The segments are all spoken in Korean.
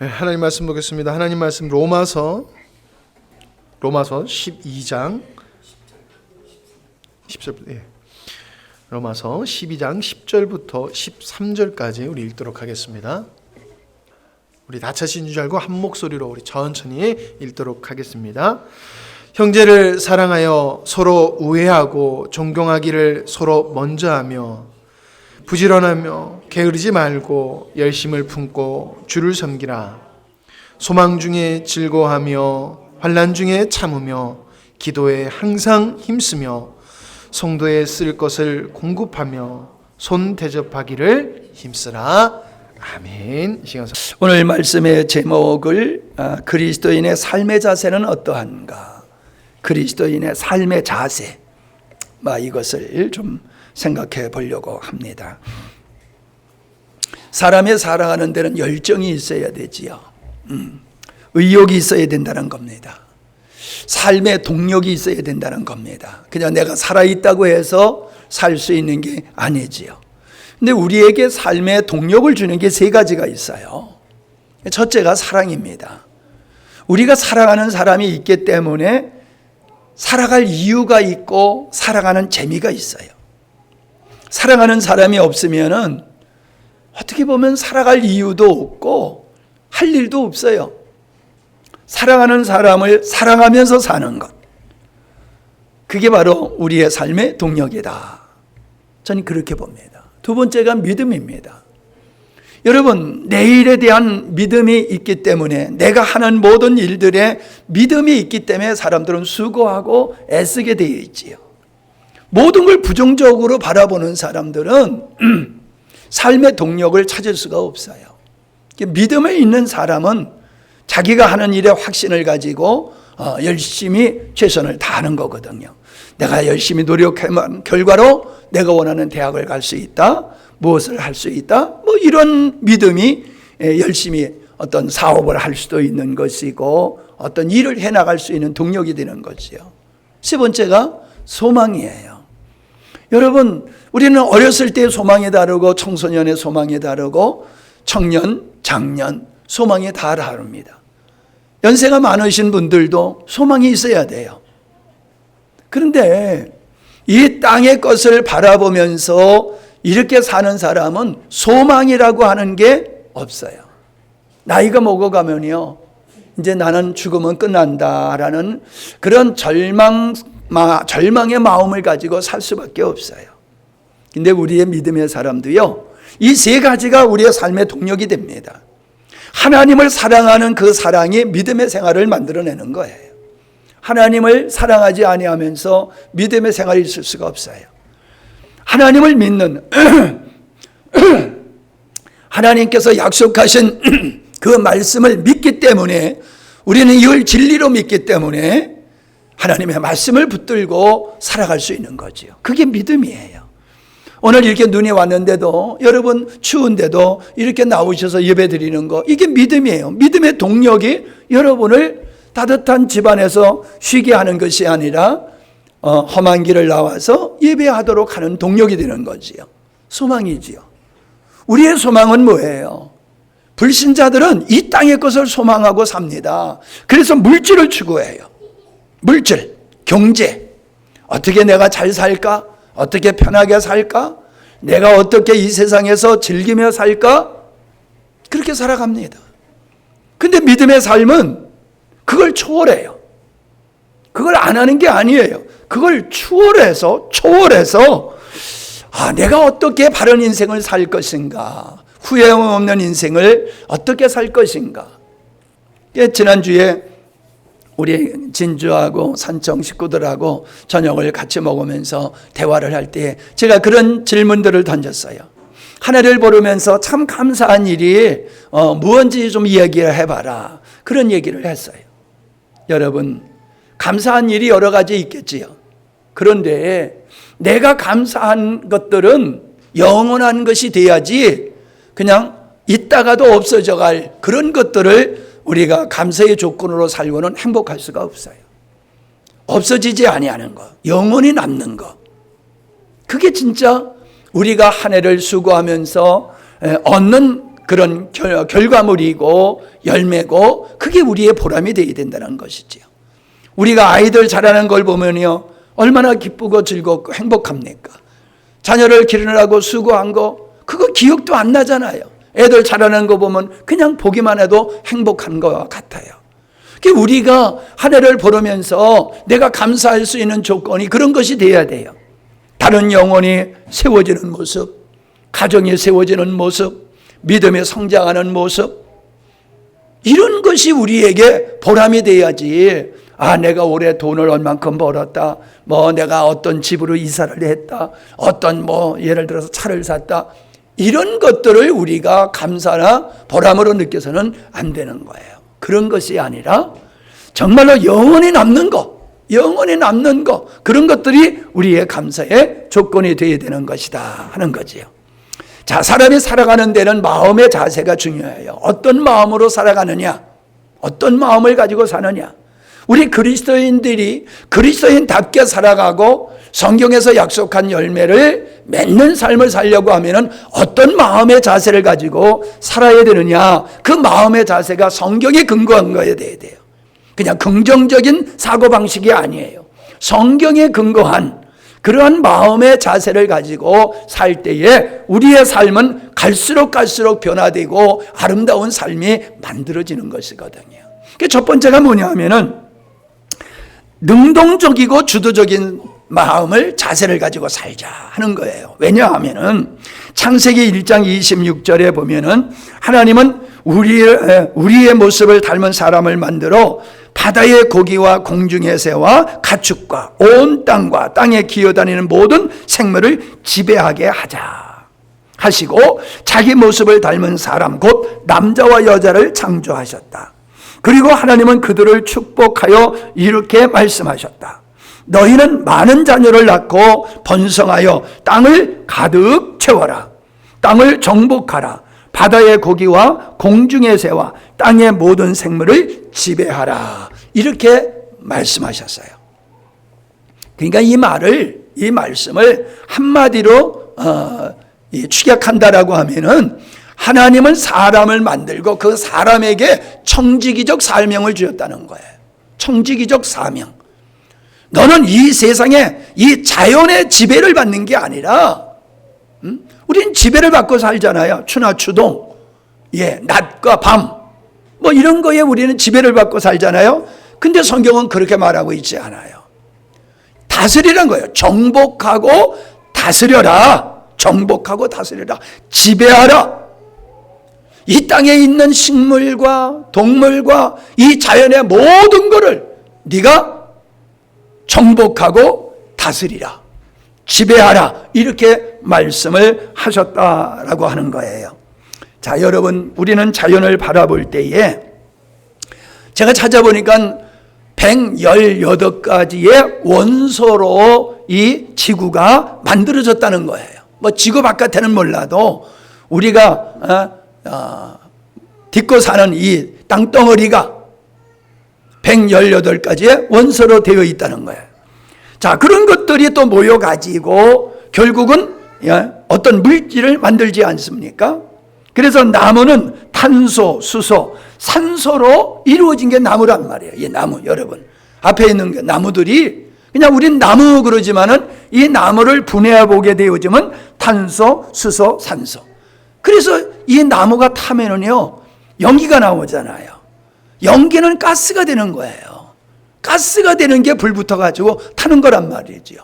하나님 말씀 보겠습니다. 하나님 말씀 로마서 12장 10절, 로마서 12장 10절부터 13절까지 우리 읽도록 하겠습니다. 우리 다 차신 줄 알고 한 목소리로 우리 천천히 읽도록 하겠습니다. 형제를 사랑하여 서로 우애하고 존경하기를 서로 먼저 하며 부지런하며 게으르지 말고 열심을 품고 주를 섬기라. 소망 중에 즐거워하며 환난 중에 참으며 기도에 항상 힘쓰며 성도에 쓸 것을 공급하며 손 대접하기를 힘쓰라. 아멘. 오늘 말씀의 제목을 그리스도인의 삶의 자세는 어떠한가? 그리스도인의 삶의 자세, 이것을 좀 생각해 보려고 합니다. 사람이 살아가는 데는 열정이 있어야 되지요. 의욕이 있어야 된다는 겁니다. 삶의 동력이 있어야 된다는 겁니다. 그냥 내가 살아있다고 해서 살 수 있는 게 아니지요. 근데 우리에게 삶의 동력을 주는 게 세 가지가 있어요. 첫째가 사랑입니다. 우리가 사랑하는 사람이 있기 때문에 살아갈 이유가 있고 살아가는 재미가 있어요. 사랑하는 사람이 없으면은 어떻게 보면 살아갈 이유도 없고 할 일도 없어요. 사랑하는 사람을 사랑하면서 사는 것, 그게 바로 우리의 삶의 동력이다. 저는 그렇게 봅니다. 두 번째가 믿음입니다. 여러분, 내일에 대한 믿음이 있기 때문에, 내가 하는 모든 일들에 믿음이 있기 때문에 사람들은 수고하고 애쓰게 되어 있지요. 모든 걸 부정적으로 바라보는 사람들은 삶의 동력을 찾을 수가 없어요. 믿음에 있는 사람은 자기가 하는 일에 확신을 가지고 열심히 최선을 다하는 거거든요. 내가 열심히 노력한 결과로 내가 원하는 대학을 갈 수 있다, 무엇을 할 수 있다, 이런 믿음이 열심히 어떤 사업을 할 수도 있는 것이고 어떤 일을 해나갈 수 있는 동력이 되는 거지요. 세 번째가 소망이에요. 여러분, 우리는 어렸을 때의 소망이 다르고 청소년의 소망이 다르고 청년, 장년 소망이 다 다릅니다. 연세가 많으신 분들도 소망이 있어야 돼요. 그런데 이 땅의 것을 바라보면서 이렇게 사는 사람은 소망이라고 하는 게 없어요. 나이가 먹어가면요, 이제 나는 죽으면 끝난다라는 그런 절망의 마음을 가지고 살 수밖에 없어요. 근데 우리의 믿음의 사람도요, 이 세 가지가 우리의 삶의 동력이 됩니다. 하나님을 사랑하는 그 사랑이 믿음의 생활을 만들어내는 거예요. 하나님을 사랑하지 아니하면서 믿음의 생활이 있을 수가 없어요. 하나님을 믿는 하나님께서 약속하신 그 말씀을 믿기 때문에, 우리는 이걸 진리로 믿기 때문에 하나님의 말씀을 붙들고 살아갈 수 있는 거죠. 그게 믿음이에요. 오늘 이렇게 눈이 왔는데도, 여러분 추운데도 이렇게 나오셔서 예배 드리는 거, 이게 믿음이에요. 믿음의 동력이 여러분을 따뜻한 집안에서 쉬게 하는 것이 아니라 험한 길을 나와서 예배하도록 하는 동력이 되는 거지요. 소망이지요. 우리의 소망은 뭐예요? 불신자들은 이 땅의 것을 소망하고 삽니다. 그래서 물질을 추구해요. 물질, 경제, 어떻게 내가 잘 살까? 어떻게 편하게 살까? 내가 어떻게 이 세상에서 즐기며 살까? 그렇게 살아갑니다. 근데 믿음의 삶은 그걸 초월해요. 그걸 안 하는 게 아니에요. 그걸 초월해서 내가 어떻게 바른 인생을 살 것인가? 후회함 없는 인생을 어떻게 살 것인가? 지난주에 우리 진주하고 산청 식구들하고 저녁을 같이 먹으면서 대화를 할 때 제가 그런 질문들을 던졌어요. 하늘을 보면서 참 감사한 일이 무엇인지 좀 이야기를 해봐라. 그런 얘기를 했어요. 여러분, 감사한 일이 여러 가지 있겠지요. 그런데 내가 감사한 것들은 영원한 것이 돼야지, 그냥 있다가도 없어져갈 그런 것들을 우리가 감사의 조건으로 살고는 행복할 수가 없어요. 없어지지 아니하는 것, 영원히 남는 것, 그게 진짜 우리가 한 해를 수고하면서 얻는 그런 결과물이고 열매고 그게 우리의 보람이 되어야 된다는 것이지요. 우리가 아이들 자라는 걸 보면요, 얼마나 기쁘고 즐겁고 행복합니까? 자녀를 기르느라고 수고한 거 그거 기억도 안 나잖아요. 애들 자라는 거 보면 그냥 보기만 해도 행복한 것 같아요. 우리가 한 해를 보면서 내가 감사할 수 있는 조건이 그런 것이 돼야 돼요. 다른 영혼이 세워지는 모습, 가정이 세워지는 모습, 믿음에 성장하는 모습, 이런 것이 우리에게 보람이 돼야지. 내가 올해 돈을 얼만큼 벌었다, 내가 어떤 집으로 이사를 했다, 어떤 예를 들어서 차를 샀다, 이런 것들을 우리가 감사나 보람으로 느껴서는 안 되는 거예요. 그런 것이 아니라 정말로 영원히 남는 거, 그런 것들이 우리의 감사의 조건이 되어야 되는 것이다 하는 거지요. 자, 사람이 살아가는 데는 마음의 자세가 중요해요. 어떤 마음으로 살아가느냐, 어떤 마음을 가지고 사느냐. 우리 그리스도인들이 그리스도인답게 살아가고 성경에서 약속한 열매를 맺는 삶을 살려고 하면은 어떤 마음의 자세를 가지고 살아야 되느냐. 그 마음의 자세가 성경에 근거한 거에 돼야 돼요. 그냥 긍정적인 사고방식이 아니에요. 성경에 근거한 그러한 마음의 자세를 가지고 살 때에 우리의 삶은 갈수록 변화되고 아름다운 삶이 만들어지는 것이거든요. 첫 번째가 뭐냐 하면은 능동적이고 주도적인 마음을, 자세를 가지고 살자 하는 거예요. 왜냐하면은 창세기 1장 26절에 보면은 하나님은 우리의 모습을 닮은 사람을 만들어 바다의 고기와 공중의 새와 가축과 온 땅과 땅에 기어다니는 모든 생물을 지배하게 하자 하시고 자기 모습을 닮은 사람 곧 남자와 여자를 창조하셨다. 그리고 하나님은 그들을 축복하여 이렇게 말씀하셨다. 너희는 많은 자녀를 낳고 번성하여 땅을 가득 채워라. 땅을 정복하라. 바다의 고기와 공중의 새와 땅의 모든 생물을 지배하라. 이렇게 말씀하셨어요. 그러니까 이 말씀을 한마디로 축약한다라고 하면은 하나님은 사람을 만들고 그 사람에게 청지기적 사명을 주었다는 거예요. 청지기적 사명. 너는 이 세상에 이 자연의 지배를 받는 게 아니라, 우린 지배를 받고 살잖아요. 추나 추동, 낮과 밤, 이런 거에 우리는 지배를 받고 살잖아요. 근데 성경은 그렇게 말하고 있지 않아요. 다스리란 거예요. 정복하고 다스려라. 정복하고 다스려라. 지배하라. 이 땅에 있는 식물과 동물과 이 자연의 모든 것을 네가 정복하고 다스리라. 지배하라. 이렇게 말씀을 하셨다라고 하는 거예요. 자, 여러분, 우리는 자연을 바라볼 때에 제가 찾아보니까 118가지의 원소로 이 지구가 만들어졌다는 거예요. 지구 바깥에는 몰라도 우리가 딛고 사는 이 땅덩어리가 118가지의 원소로 되어 있다는 거예요. 자, 그런 것들이 또 모여가지고 결국은 어떤 물질을 만들지 않습니까? 그래서 나무는 탄소, 수소, 산소로 이루어진 게 나무란 말이에요. 이 나무, 여러분. 앞에 있는 게 나무들이 그냥 우린 나무 그러지만은 이 나무를 분해해 보게 되어지면 탄소, 수소, 산소. 그래서 이 나무가 타면은요, 연기가 나오잖아요. 연기는 가스가 되는 거예요. 가스가 되는 게 불 붙어가지고 타는 거란 말이죠.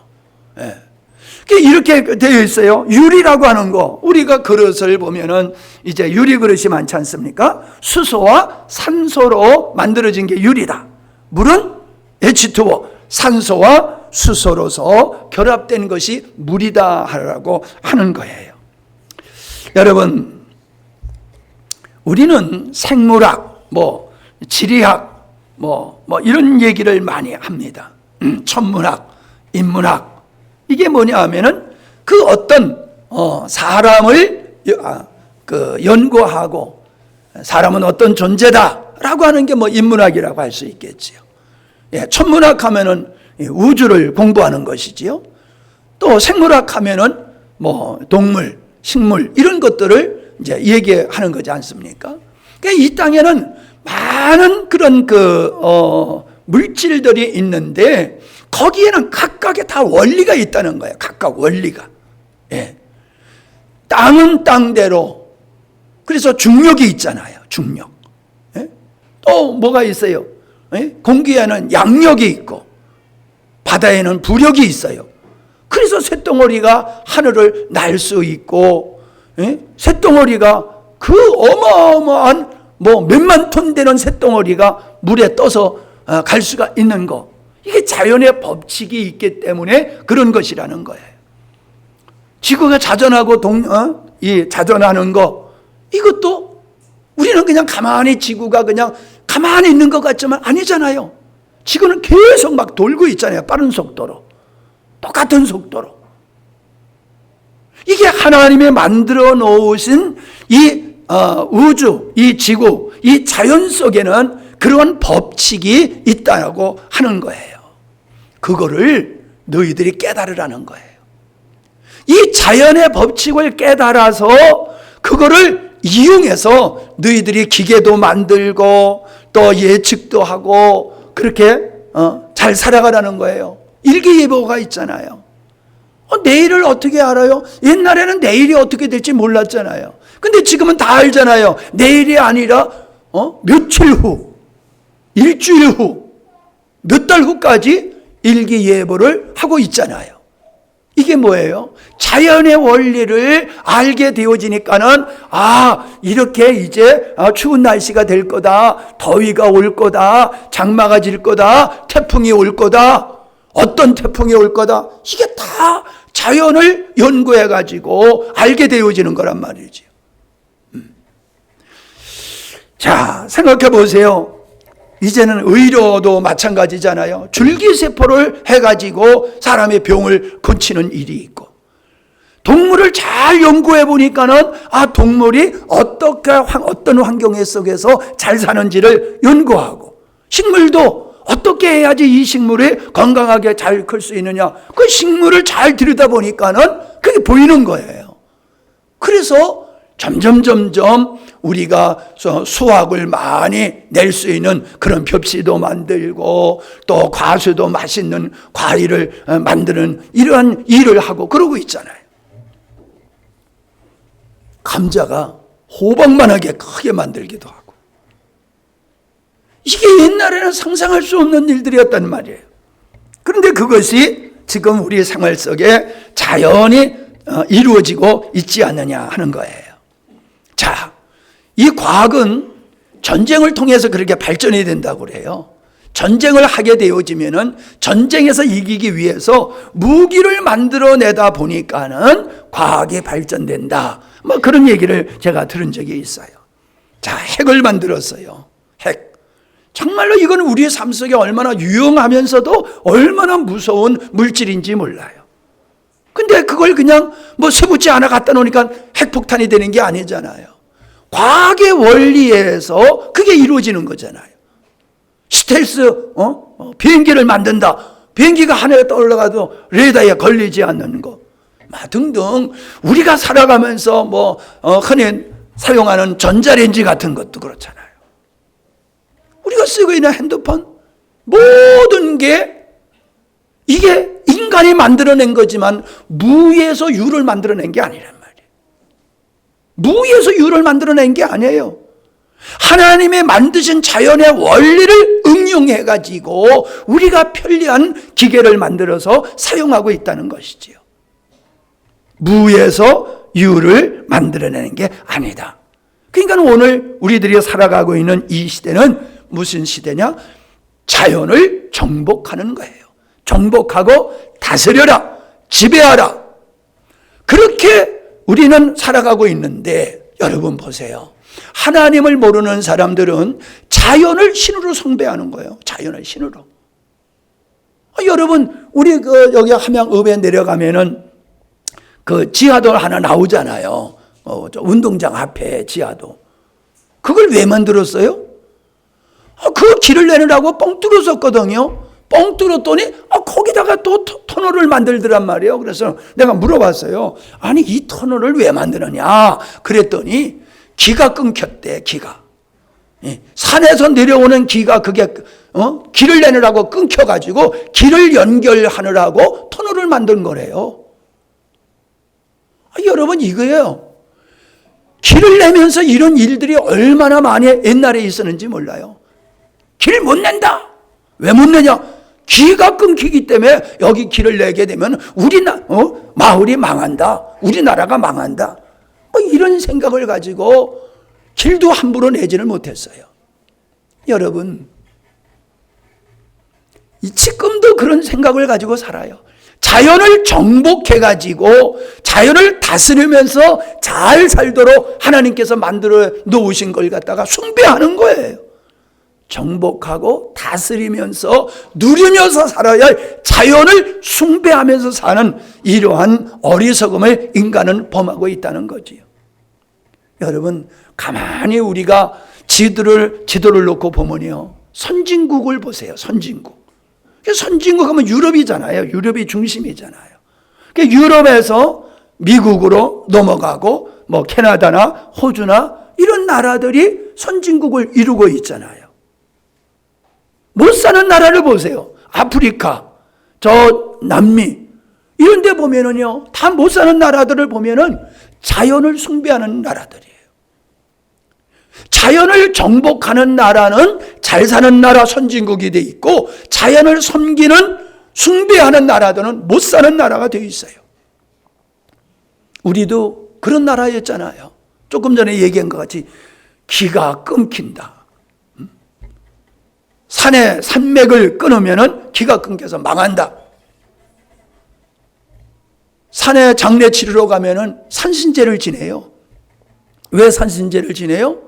이렇게 되어 있어요. 유리라고 하는 거, 우리가 그릇을 보면은 이제 유리 그릇이 많지 않습니까? 수소와 산소로 만들어진 게 유리다. 물은 H2O, 산소와 수소로서 결합된 것이 물이다라고 하는 거예요. 여러분, 우리는 생물학, 지리학, 이런 얘기를 많이 합니다. 천문학, 인문학. 이게 뭐냐 하면은 그 어떤 사람을 연구하고 사람은 어떤 존재다라고 하는 게 인문학이라고 할 수 있겠지요. 천문학 하면은 우주를 공부하는 것이지요. 또 생물학 하면은 동물, 식물 이런 것들을 이제 얘기하는 거지 않습니까? 그러니까 이 땅에는 많은 그런 물질들이 있는데 거기에는 각각의 다 원리가 있다는 거예요. 각각 원리가. 예. 땅은 땅대로. 그래서 중력이 있잖아요. 중력. 예? 또 뭐가 있어요? 예? 공기에는 양력이 있고 바다에는 부력이 있어요. 그래서 쇳덩어리가 하늘을 날 수 있고, 예? 쇳덩어리가 그 어마어마한 몇만 톤 되는 쇳덩어리가 물에 떠서 갈 수가 있는 거. 이게 자연의 법칙이 있기 때문에 그런 것이라는 거예요. 지구가 자전하고 자전하는 거, 이것도 우리는 그냥 가만히 지구가 그냥 가만히 있는 것 같지만 아니잖아요. 지구는 계속 막 돌고 있잖아요. 빠른 속도로. 똑같은 속도로. 이게 하나님이 만들어 놓으신 이 우주, 이 지구, 이 자연 속에는 그런 법칙이 있다고 하는 거예요. 그거를 너희들이 깨달으라는 거예요. 이 자연의 법칙을 깨달아서 그거를 이용해서 너희들이 기계도 만들고 또 예측도 하고 그렇게 잘 살아가라는 거예요. 일기예보가 있잖아요. 내일을 어떻게 알아요? 옛날에는 내일이 어떻게 될지 몰랐잖아요. 근데 지금은 다 알잖아요. 내일이 아니라 며칠 후, 일주일 후, 몇 달 후까지 일기예보를 하고 있잖아요. 이게 뭐예요? 자연의 원리를 알게 되어지니까는 이렇게 이제 추운 날씨가 될 거다, 더위가 올 거다, 장마가 질 거다, 태풍이 올 거다, 어떤 태풍이 올 거다. 이게 다 자연을 연구해 가지고 알게 되어지는 거란 말이죠. 자, 생각해 보세요. 이제는 의료도 마찬가지잖아요. 줄기세포를 해가지고 사람의 병을 고치는 일이 있고, 동물을 잘 연구해 보니까는 동물이 어떤 환경 속에서 잘 사는지를 연구하고, 식물도 어떻게 해야지 이 식물이 건강하게 잘 클 수 있느냐, 그 식물을 잘 들여다보니까는 그게 보이는 거예요. 그래서 점점 우리가 수확을 많이 낼 수 있는 그런 벽시도 만들고 또 과수도 맛있는 과일을 만드는 이러한 일을 하고 그러고 있잖아요. 감자가 호박만하게 크게 만들기도 하고, 이게 옛날에는 상상할 수 없는 일들이었단 말이에요. 그런데 그것이 지금 우리 생활 속에 자연히 이루어지고 있지 않느냐 하는 거예요. 자, 이 과학은 전쟁을 통해서 그렇게 발전이 된다고 그래요. 전쟁을 하게 되어지면은 전쟁에서 이기기 위해서 무기를 만들어내다 보니까는 과학이 발전된다. 그런 얘기를 제가 들은 적이 있어요. 자, 핵을 만들었어요. 핵. 정말로 이건 우리의 삶 속에 얼마나 유용하면서도 얼마나 무서운 물질인지 몰라요. 근데 그걸 그냥 쇠붙이 하나 갖다 놓으니까 핵폭탄이 되는 게 아니잖아요. 과학의 원리에서 그게 이루어지는 거잖아요. 스텔스 비행기를 만든다. 비행기가 하늘에 떠올라가도 레이더에 걸리지 않는 거 등등, 우리가 살아가면서 흔히 사용하는 전자레인지 같은 것도 그렇잖아요. 우리가 쓰고 있는 핸드폰, 모든 게 이게 인간이 만들어낸 거지만 무에서 유를 만들어낸 게 아니란 말이에요. 무에서 유를 만들어낸 게 아니에요. 하나님의 만드신 자연의 원리를 응용해 가지고 우리가 편리한 기계를 만들어서 사용하고 있다는 것이지요. 무에서 유를 만들어내는 게 아니다. 그러니까 오늘 우리들이 살아가고 있는 이 시대는 무슨 시대냐? 자연을 정복하는 거예요. 정복하고 다스려라, 지배하라. 그렇게 우리는 살아가고 있는데, 여러분 보세요. 하나님을 모르는 사람들은 자연을 신으로 숭배하는 거예요. 자연을 신으로. 여러분, 우리 여기 함양읍에 내려가면은 지하도 하나 나오잖아요. 운동장 앞에 지하도. 그걸 왜 만들었어요? 그 길을 내느라고 뻥 뚫었었거든요. 뻥 뚫었더니 거기다가 또 터널을 만들더란 말이에요. 그래서 내가 물어봤어요. 아니 이 터널을 왜 만드느냐 그랬더니 기가 끊겼대. 기가 산에서 내려오는 기가 그게 길을 내느라고 끊겨가지고 길을 연결하느라고 터널을 만든 거래요. 여러분 이거예요. 길을 내면서 이런 일들이 얼마나 많이 옛날에 있었는지 몰라요. 길 못 낸다. 왜 못 내냐? 기가 끊기기 때문에 여기 길을 내게 되면 마을이 망한다. 우리나라가 망한다. 이런 생각을 가지고 길도 함부로 내지를 못했어요. 여러분, 지금도 그런 생각을 가지고 살아요. 자연을 정복해가지고 자연을 다스리면서 잘 살도록 하나님께서 만들어 놓으신 걸 갖다가 숭배하는 거예요. 정복하고 다스리면서 누리면서 살아야 할 자연을 숭배하면서 사는 이러한 어리석음을 인간은 범하고 있다는 거지요. 여러분, 가만히 우리가 지도를 놓고 보면요, 선진국을 보세요. 선진국 하면 유럽이잖아요. 유럽이 중심이잖아요. 유럽에서 미국으로 넘어가고 캐나다나 호주나 이런 나라들이 선진국을 이루고 있잖아요. 못 사는 나라를 보세요. 아프리카, 저 남미 이런 데 보면은요, 다 못 사는 나라들을 보면은 자연을 숭배하는 나라들이에요. 자연을 정복하는 나라는 잘 사는 나라 선진국이 돼 있고, 자연을 섬기는 숭배하는 나라들은 못 사는 나라가 되어 있어요. 우리도 그런 나라였잖아요. 조금 전에 얘기한 것 같이 기가 끊긴다. 산에 산맥을 끊으면은 기가 끊겨서 망한다. 산에 장례 치르러 가면은 산신제를 지내요. 왜 산신제를 지내요?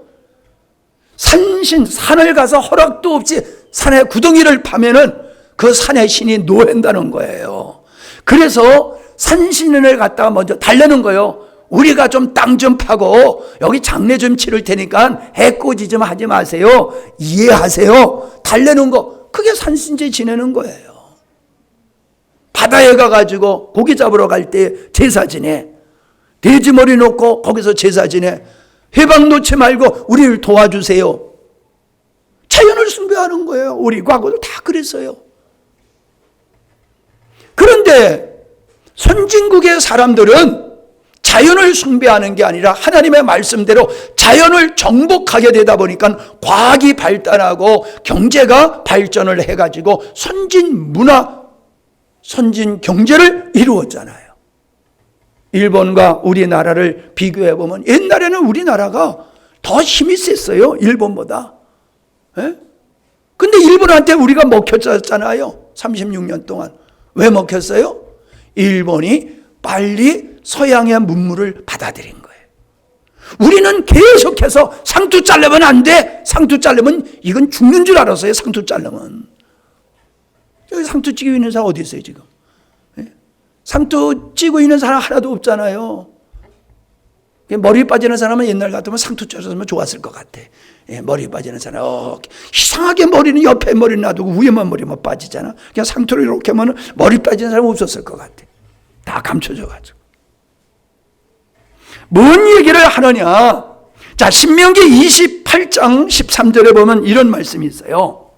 산을 가서 허락도 없이 산에 구덩이를 파면은 그 산의 신이 노한다는 거예요. 그래서 산신을 갖다가 먼저 달래는 거예요. 우리가 좀 땅 좀 파고 여기 장례 좀 치를 테니까 해코지 좀 하지 마세요. 이해하세요. 달래는 거, 그게 산신제 지내는 거예요. 바다에 가가지고 고기 잡으러 갈 때 제사 지내. 돼지머리 놓고 거기서 제사 지내. 해방 놓지 말고 우리를 도와주세요. 자연을 숭배하는 거예요. 우리 과거도 다 그랬어요. 그런데 선진국의 사람들은 자연을 숭배하는 게 아니라 하나님의 말씀대로 자연을 정복하게 되다 보니까 과학이 발달하고 경제가 발전을 해가지고 선진 문화, 선진 경제를 이루었잖아요. 일본과 우리나라를 비교해 보면 옛날에는 우리나라가 더 힘이 셌어요. 일본보다. 근데 일본한테 우리가 먹혔잖아요. 36년 동안. 왜 먹혔어요? 일본이 빨리 서양의 문물을 받아들인 거예요. 우리는 계속해서 상투 자르면 안 돼. 상투 자르면 이건 죽는 줄 알았어요. 상투 자르면. 여기 상투 찌고 있는 사람 어디 있어요 지금? 상투 찌고 있는 사람 하나도 없잖아요. 머리 빠지는 사람은 옛날 같으면 상투 쪄줬으면 좋았을 것 같아. 머리 빠지는 사람, 이상하게 머리는 옆에 머리 놔두고 위에만 머리만 빠지잖아. 그냥 상투를 이렇게 하면 머리 빠지는 사람 없었을 것 같아. 다 감춰져가지고. 뭔 얘기를 하느냐? 자, 신명기 28장 13절에 보면 이런 말씀이 있어요.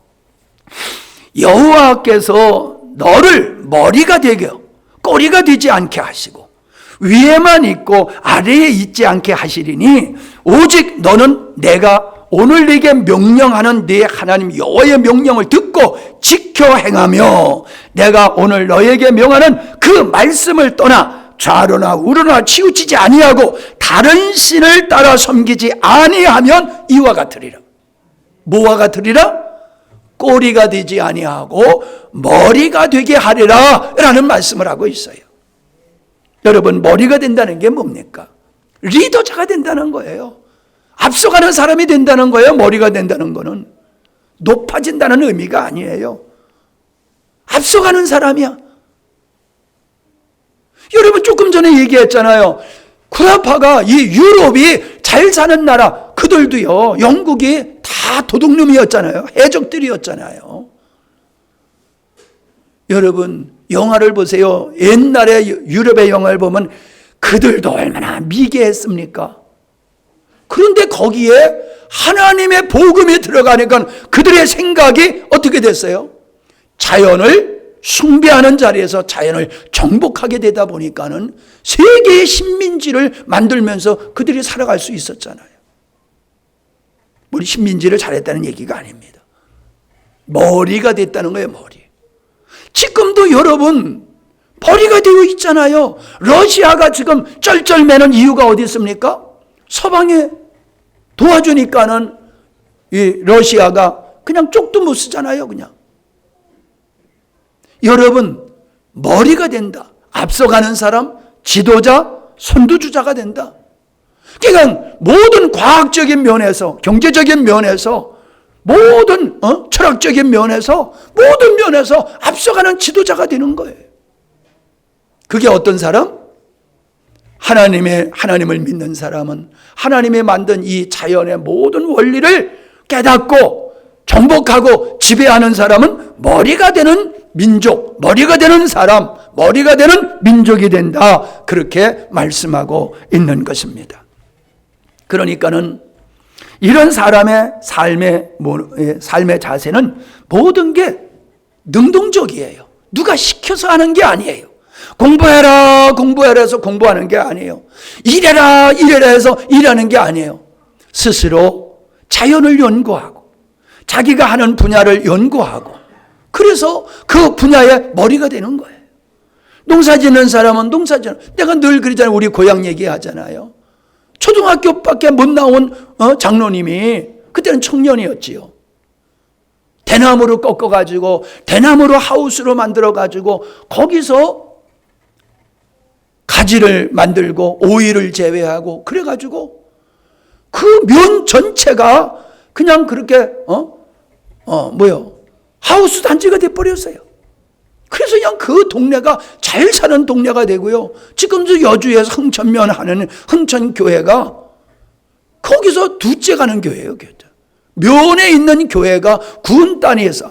여호와께서 너를 머리가 되게 꼬리가 되지 않게 하시고 위에만 있고 아래에 있지 않게 하시리니 오직 너는 내가 오늘 네게 명령하는 네 하나님 여호와의 명령을 듣고 지켜 행하며 내가 오늘 너에게 명하는 그 말씀을 떠나 좌로나 우로나 치우치지 아니하고 다른 신을 따라 섬기지 아니하면 이와 같으리라. 뭐와 같으리라? 꼬리가 되지 아니하고 머리가 되게 하리라 라는 말씀을 하고 있어요. 여러분, 머리가 된다는 게 뭡니까? 리더자가 된다는 거예요. 앞서가는 사람이 된다는 거예요. 머리가 된다는 거는 높아진다는 의미가 아니에요. 앞서가는 사람이야. 여러분, 조금 전에 얘기했잖아요. 구라파가 이 유럽이 잘 사는 나라, 그들도요, 영국이 다 도둑놈이었잖아요. 해적들이었잖아요. 여러분 영화를 보세요. 옛날에 유럽의 영화를 보면 그들도 얼마나 미개했습니까? 그런데 거기에 하나님의 복음이 들어가니까 그들의 생각이 어떻게 됐어요? 자연을 숭배하는 자리에서 자연을 정복하게 되다 보니까는 세계의 식민지를 만들면서 그들이 살아갈 수 있었잖아요. 우리 식민지를 잘했다는 얘기가 아닙니다. 머리가 됐다는 거예요, 머리. 지금도 여러분 머리가 되어 있잖아요. 러시아가 지금 쩔쩔매는 이유가 어디 있습니까? 서방에 도와주니까는 이 러시아가 그냥 쪽도 못 쓰잖아요, 그냥. 여러분 머리가 된다. 앞서가는 사람, 지도자, 선두주자가 된다. 그러니까 모든 과학적인 면에서, 경제적인 면에서, 모든 철학적인 면에서, 모든 면에서 앞서가는 지도자가 되는 거예요. 그게 어떤 사람? 하나님을 믿는 사람은 하나님이 만든 이 자연의 모든 원리를 깨닫고 정복하고 지배하는 사람은 머리가 되는 민족, 머리가 되는 사람, 머리가 되는 민족이 된다. 그렇게 말씀하고 있는 것입니다. 그러니까는 이런 사람의 삶의 자세는 모든 게 능동적이에요. 누가 시켜서 하는 게 아니에요. 공부해라 해서 공부하는 게 아니에요. 일해라 해서 일하는 게 아니에요. 스스로 자연을 연구하고 자기가 하는 분야를 연구하고 그래서 그 분야의 머리가 되는 거예요. 농사 짓는 사람은 내가 늘 그러잖아요. 우리 고향 얘기하잖아요. 초등학교밖에 못 나온 장로님이 그때는 청년이었지요. 대나무를 꺾어가지고 대나무로 하우스로 만들어가지고 거기서 가지를 만들고 오이를 재배하고 그래가지고 그 면 전체가 그냥 그렇게 하우스 단지가 돼버렸어요. 그래서 그냥 그 동네가 잘 사는 동네가 되고요. 지금도 여주에서 흥천면 하는 흥천교회가 거기서 둘째 가는 교회예요. 면에 있는 교회가 군 단위에서,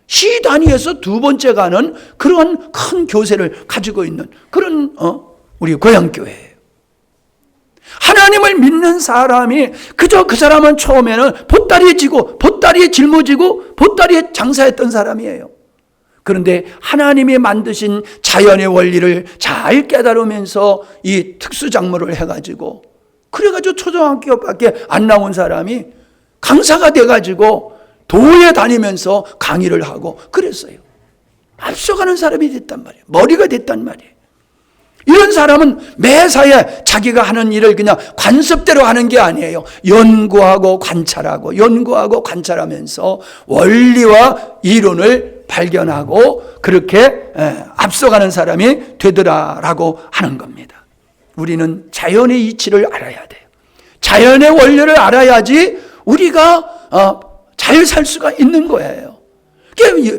시 단위에서 두 번째 가는 그런 큰 교세를 가지고 있는 그런 우리 고향교회예요. 하나님을 믿는 사람이 그저 그 사람은 처음에는 보따리에 지고 보따리에 짊어지고 보따리에 장사했던 사람이에요. 그런데 하나님이 만드신 자연의 원리를 잘 깨달으면서 이 특수작물을 해가지고 그래가지고 초등학교밖에 안 나온 사람이 강사가 돼가지고 도에 다니면서 강의를 하고 그랬어요. 앞서가는 사람이 됐단 말이에요. 머리가 됐단 말이에요. 이런 사람은 매사에 자기가 하는 일을 그냥 관습대로 하는 게 아니에요. 연구하고 관찰하면서 원리와 이론을 발견하고 그렇게 앞서가는 사람이 되더라라고 하는 겁니다. 우리는 자연의 이치를 알아야 돼요. 자연의 원리를 알아야지 우리가 잘 살 수가 있는 거예요.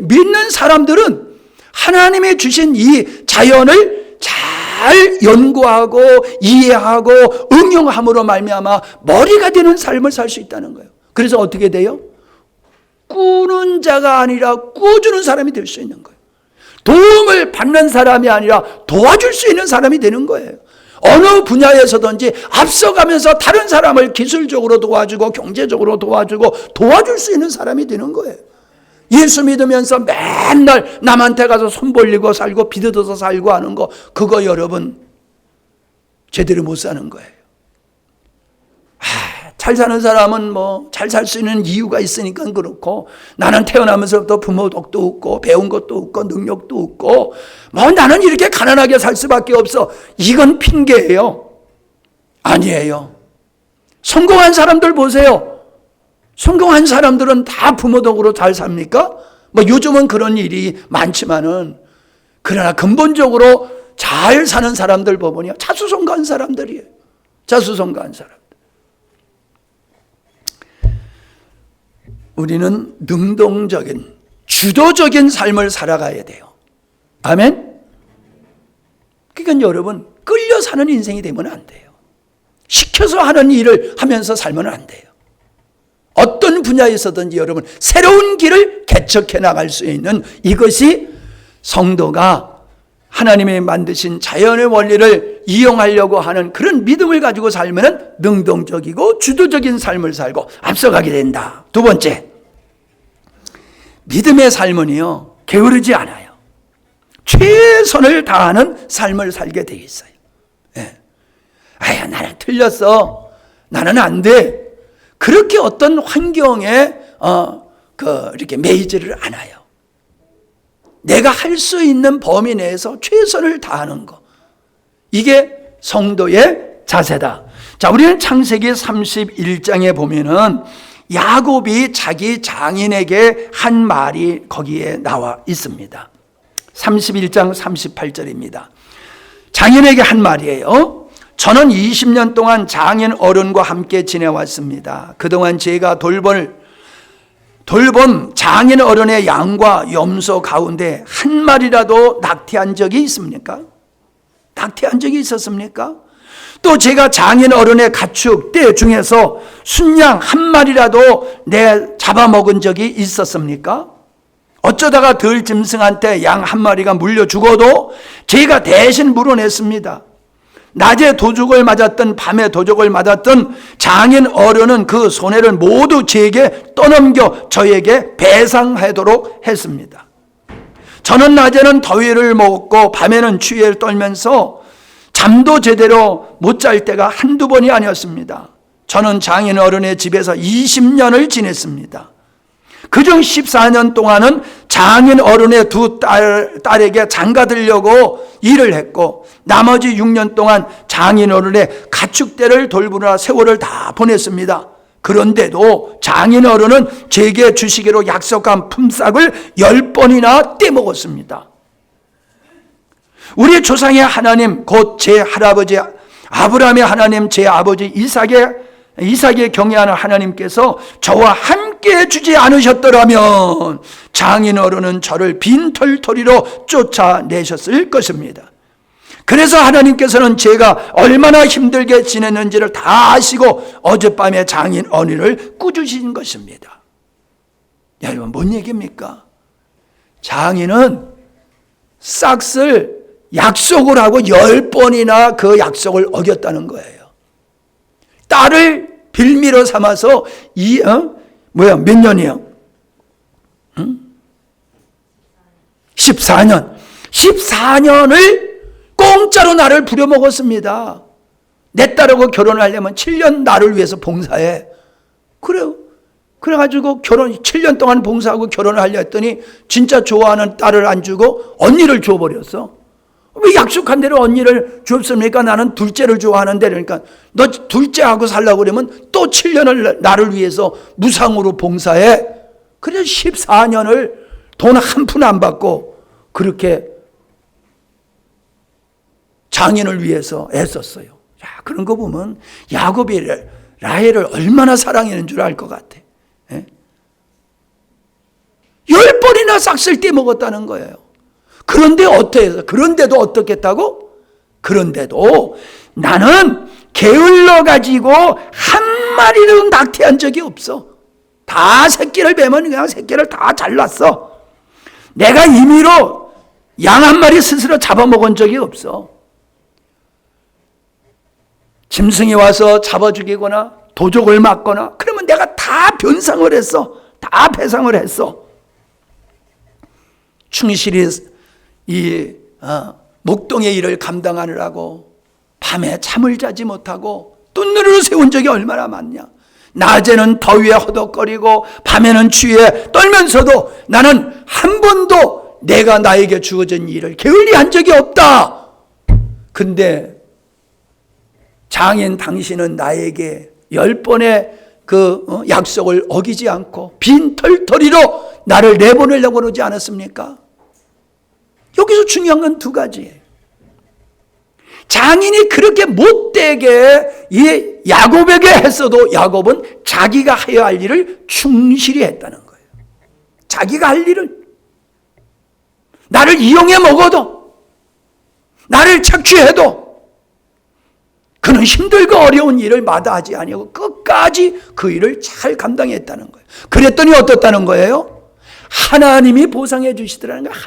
믿는 사람들은 하나님이 주신 이 자연을 잘 연구하고 이해하고 응용함으로 말미암아 머리가 되는 삶을 살 수 있다는 거예요. 그래서 어떻게 돼요? 꾸는 자가 아니라 꾸어주는 사람이 될 수 있는 거예요. 도움을 받는 사람이 아니라 도와줄 수 있는 사람이 되는 거예요. 어느 분야에서든지 앞서가면서 다른 사람을 기술적으로 도와주고 경제적으로 도와줄 수 있는 사람이 되는 거예요. 예수 믿으면서 맨날 남한테 가서 손 벌리고 살고 비뜯어서 살고 하는 거, 그거 여러분 제대로 못 사는 거예요. 잘 사는 사람은 잘 살 수 있는 이유가 있으니까 그렇고, 나는 태어나면서부터 부모 덕도 없고 배운 것도 없고 능력도 없고 나는 이렇게 가난하게 살 수밖에 없어, 이건 핑계예요. 아니에요. 성공한 사람들 보세요. 성공한 사람들은 다 부모 덕으로 잘 삽니까? 요즘은 그런 일이 많지만은, 그러나 근본적으로 잘 사는 사람들 보면요, 자수성가한 사람들이에요. 자수성가한 사람들. 우리는 능동적인, 주도적인 삶을 살아가야 돼요. 아멘? 그러니까 여러분, 끌려 사는 인생이 되면 안 돼요. 시켜서 하는 일을 하면서 살면 안 돼요. 어떤 분야에서든지 여러분 새로운 길을 개척해 나갈 수 있는, 이것이 성도가 하나님이 만드신 자연의 원리를 이용하려고 하는 그런 믿음을 가지고 살면 능동적이고 주도적인 삶을 살고 앞서가게 된다. 두 번째, 믿음의 삶은요 게으르지 않아요. 최선을 다하는 삶을 살게 돼 있어요. 예. 아야, 나는 틀렸어, 나는 안 돼, 그렇게 어떤 환경에 이렇게 매이지를 않아요. 내가 할 수 있는 범위 내에서 최선을 다하는 것, 이게 성도의 자세다. 자, 우리는 창세기 31장에 보면은 야곱이 자기 장인에게 한 말이 거기에 나와 있습니다. 31장 38절입니다. 장인에게 한 말이에요. 저는 20년 동안 장인 어른과 함께 지내왔습니다. 그동안 제가 돌본 장인 어른의 양과 염소 가운데 한 마리라도 낙태한 적이 있습니까? 낙태한 적이 있었습니까? 또 제가 장인 어른의 가축 떼 중에서 순양 한 마리라도 잡아먹은 적이 있었습니까? 어쩌다가 들짐승한테 양 한 마리가 물려 죽어도 제가 대신 물어냈습니다. 낮에 도둑을 맞았던 밤에 도둑을 맞았던 장인 어른은 그 손해를 모두 제게 떠넘겨 저에게 배상하도록 했습니다. 저는 낮에는 더위를 먹고 밤에는 추위를 떨면서 잠도 제대로 못 잘 때가 한두 번이 아니었습니다. 저는 장인 어른의 집에서 20년을 지냈습니다. 그중 14년 동안은 장인 어른의 두 딸에게 장가들려고 일을 했고, 나머지 6년 동안 장인 어른의 가축대를 돌보느라 세월을 다 보냈습니다. 그런데도 장인 어른은 제게 주시기로 약속한 품삯을 10번이나 떼먹었습니다. 우리 조상의 하나님, 곧 제 할아버지 아브라함의 하나님, 제 아버지 이삭에 경외하는 하나님께서 저와 함께 해주지 않으셨더라면 장인 어른은 저를 빈털터리로 쫓아내셨을 것입니다. 그래서 하나님께서는 제가 얼마나 힘들게 지냈는지를 다 아시고 어젯밤에 장인 어른을 꾸짖으신 것입니다. 여러분, 뭔 얘기입니까? 장인은 싹쓸 약속을 하고 10번이나 그 약속을 어겼다는 거예요. 딸을 빌미로 삼아서 몇 년이요? 14년을 공짜로 나를 부려먹었습니다. 내 딸하고 결혼하려면 7년 나를 위해서 봉사해. 그래요. 그래가지고 7년 동안 봉사하고 결혼을 하려 했더니 진짜 좋아하는 딸을 안 주고 언니를 줘버렸어. 왜 약속한 대로 언니를 줬습니까? 나는 둘째를 좋아하는데. 그러니까 너 둘째하고 살려고 그러면 또 7년을 나를 위해서 무상으로 봉사해. 그래서 14년을 돈 한 푼 안 받고 그렇게 장인을 위해서 애썼어요. 야, 그런 거 보면 야곱이 라헬을 얼마나 사랑했는 줄 알 것 같아. 10번이나 싹쓸 떼먹었다는 거예요. 그런데도 어떻겠다고? 그런데도 나는 게을러 가지고 한 마리는 낙태한 적이 없어. 다 새끼를 베면 그냥 새끼를 다 잘랐어. 내가 임의로 양 한 마리 스스로 잡아먹은 적이 없어. 짐승이 와서 잡아 죽이거나 도적을 맞거나 그러면 내가 다 변상을 했어. 다 배상을 했어. 충실히 목동의 일을 감당하느라고 밤에 잠을 자지 못하고 뚠누르를 세운 적이 얼마나 많냐. 낮에는 더위에 허덕거리고 밤에는 추위에 떨면서도 나는 한 번도 내가 나에게 주어진 일을 게을리 한 적이 없다. 근데 장인 당신은 나에게 10번의 약속을 어기지 않고 빈털터리로 나를 내보내려고 그러지 않았습니까? 여기서 중요한 건 두 가지예요. 장인이 그렇게 못되게 이 야곱에게 했어도 야곱은 자기가 해야 할 일을 충실히 했다는 거예요. 자기가 할 일을, 나를 이용해 먹어도, 나를 착취해도 그는 힘들고 어려운 일을 마다하지 아니하고 끝까지 그 일을 잘 감당했다는 거예요. 그랬더니 어떻다는 거예요? 하나님이 보상해 주시더라는 거예요.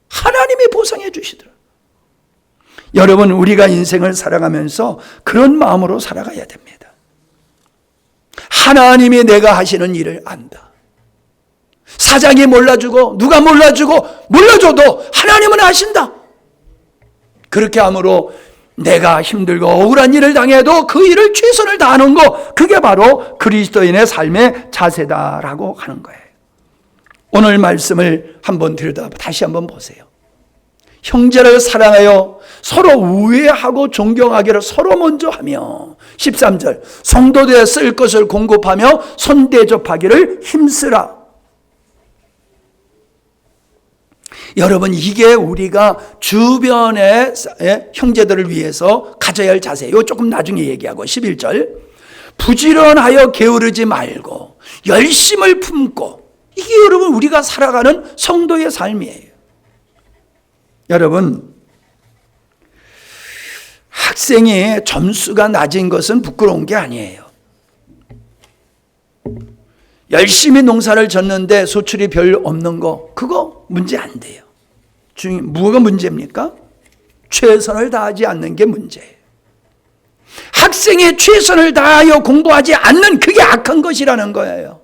하나님이 보상해 주시더라. 여러분, 우리가 인생을 살아가면서 그런 마음으로 살아가야 됩니다. 하나님이 내가 하시는 일을 안다. 사장이 몰라주고 누가 몰라줘도 하나님은 아신다. 그렇게 함으로 내가 힘들고 억울한 일을 당해도 그 일을 최선을 다하는 거, 그게 바로 그리스도인의 삶의 자세다라고 하는 거예요. 오늘 말씀을 한번 다시 한번 보세요. 형제를 사랑하여 서로 우애하고 존경하기를 서로 먼저 하며, 13절, 성도들에 쓸 것을 공급하며 손대접하기를 힘쓰라. 여러분, 이게 우리가 주변의 형제들을 위해서 가져야 할 자세예요. 이거 조금 나중에 얘기하고, 11절, 부지런하여 게으르지 말고 열심을 품고. 이게 여러분 우리가 살아가는 성도의 삶이에요. 여러분, 학생이 점수가 낮은 것은 부끄러운 게 아니에요. 열심히 농사를 졌는데 소출이 별 없는 거, 그거 문제 안 돼요. 뭐가 문제입니까? 최선을 다하지 않는 게 문제예요. 학생이 최선을 다하여 공부하지 않는, 그게 악한 것이라는 거예요.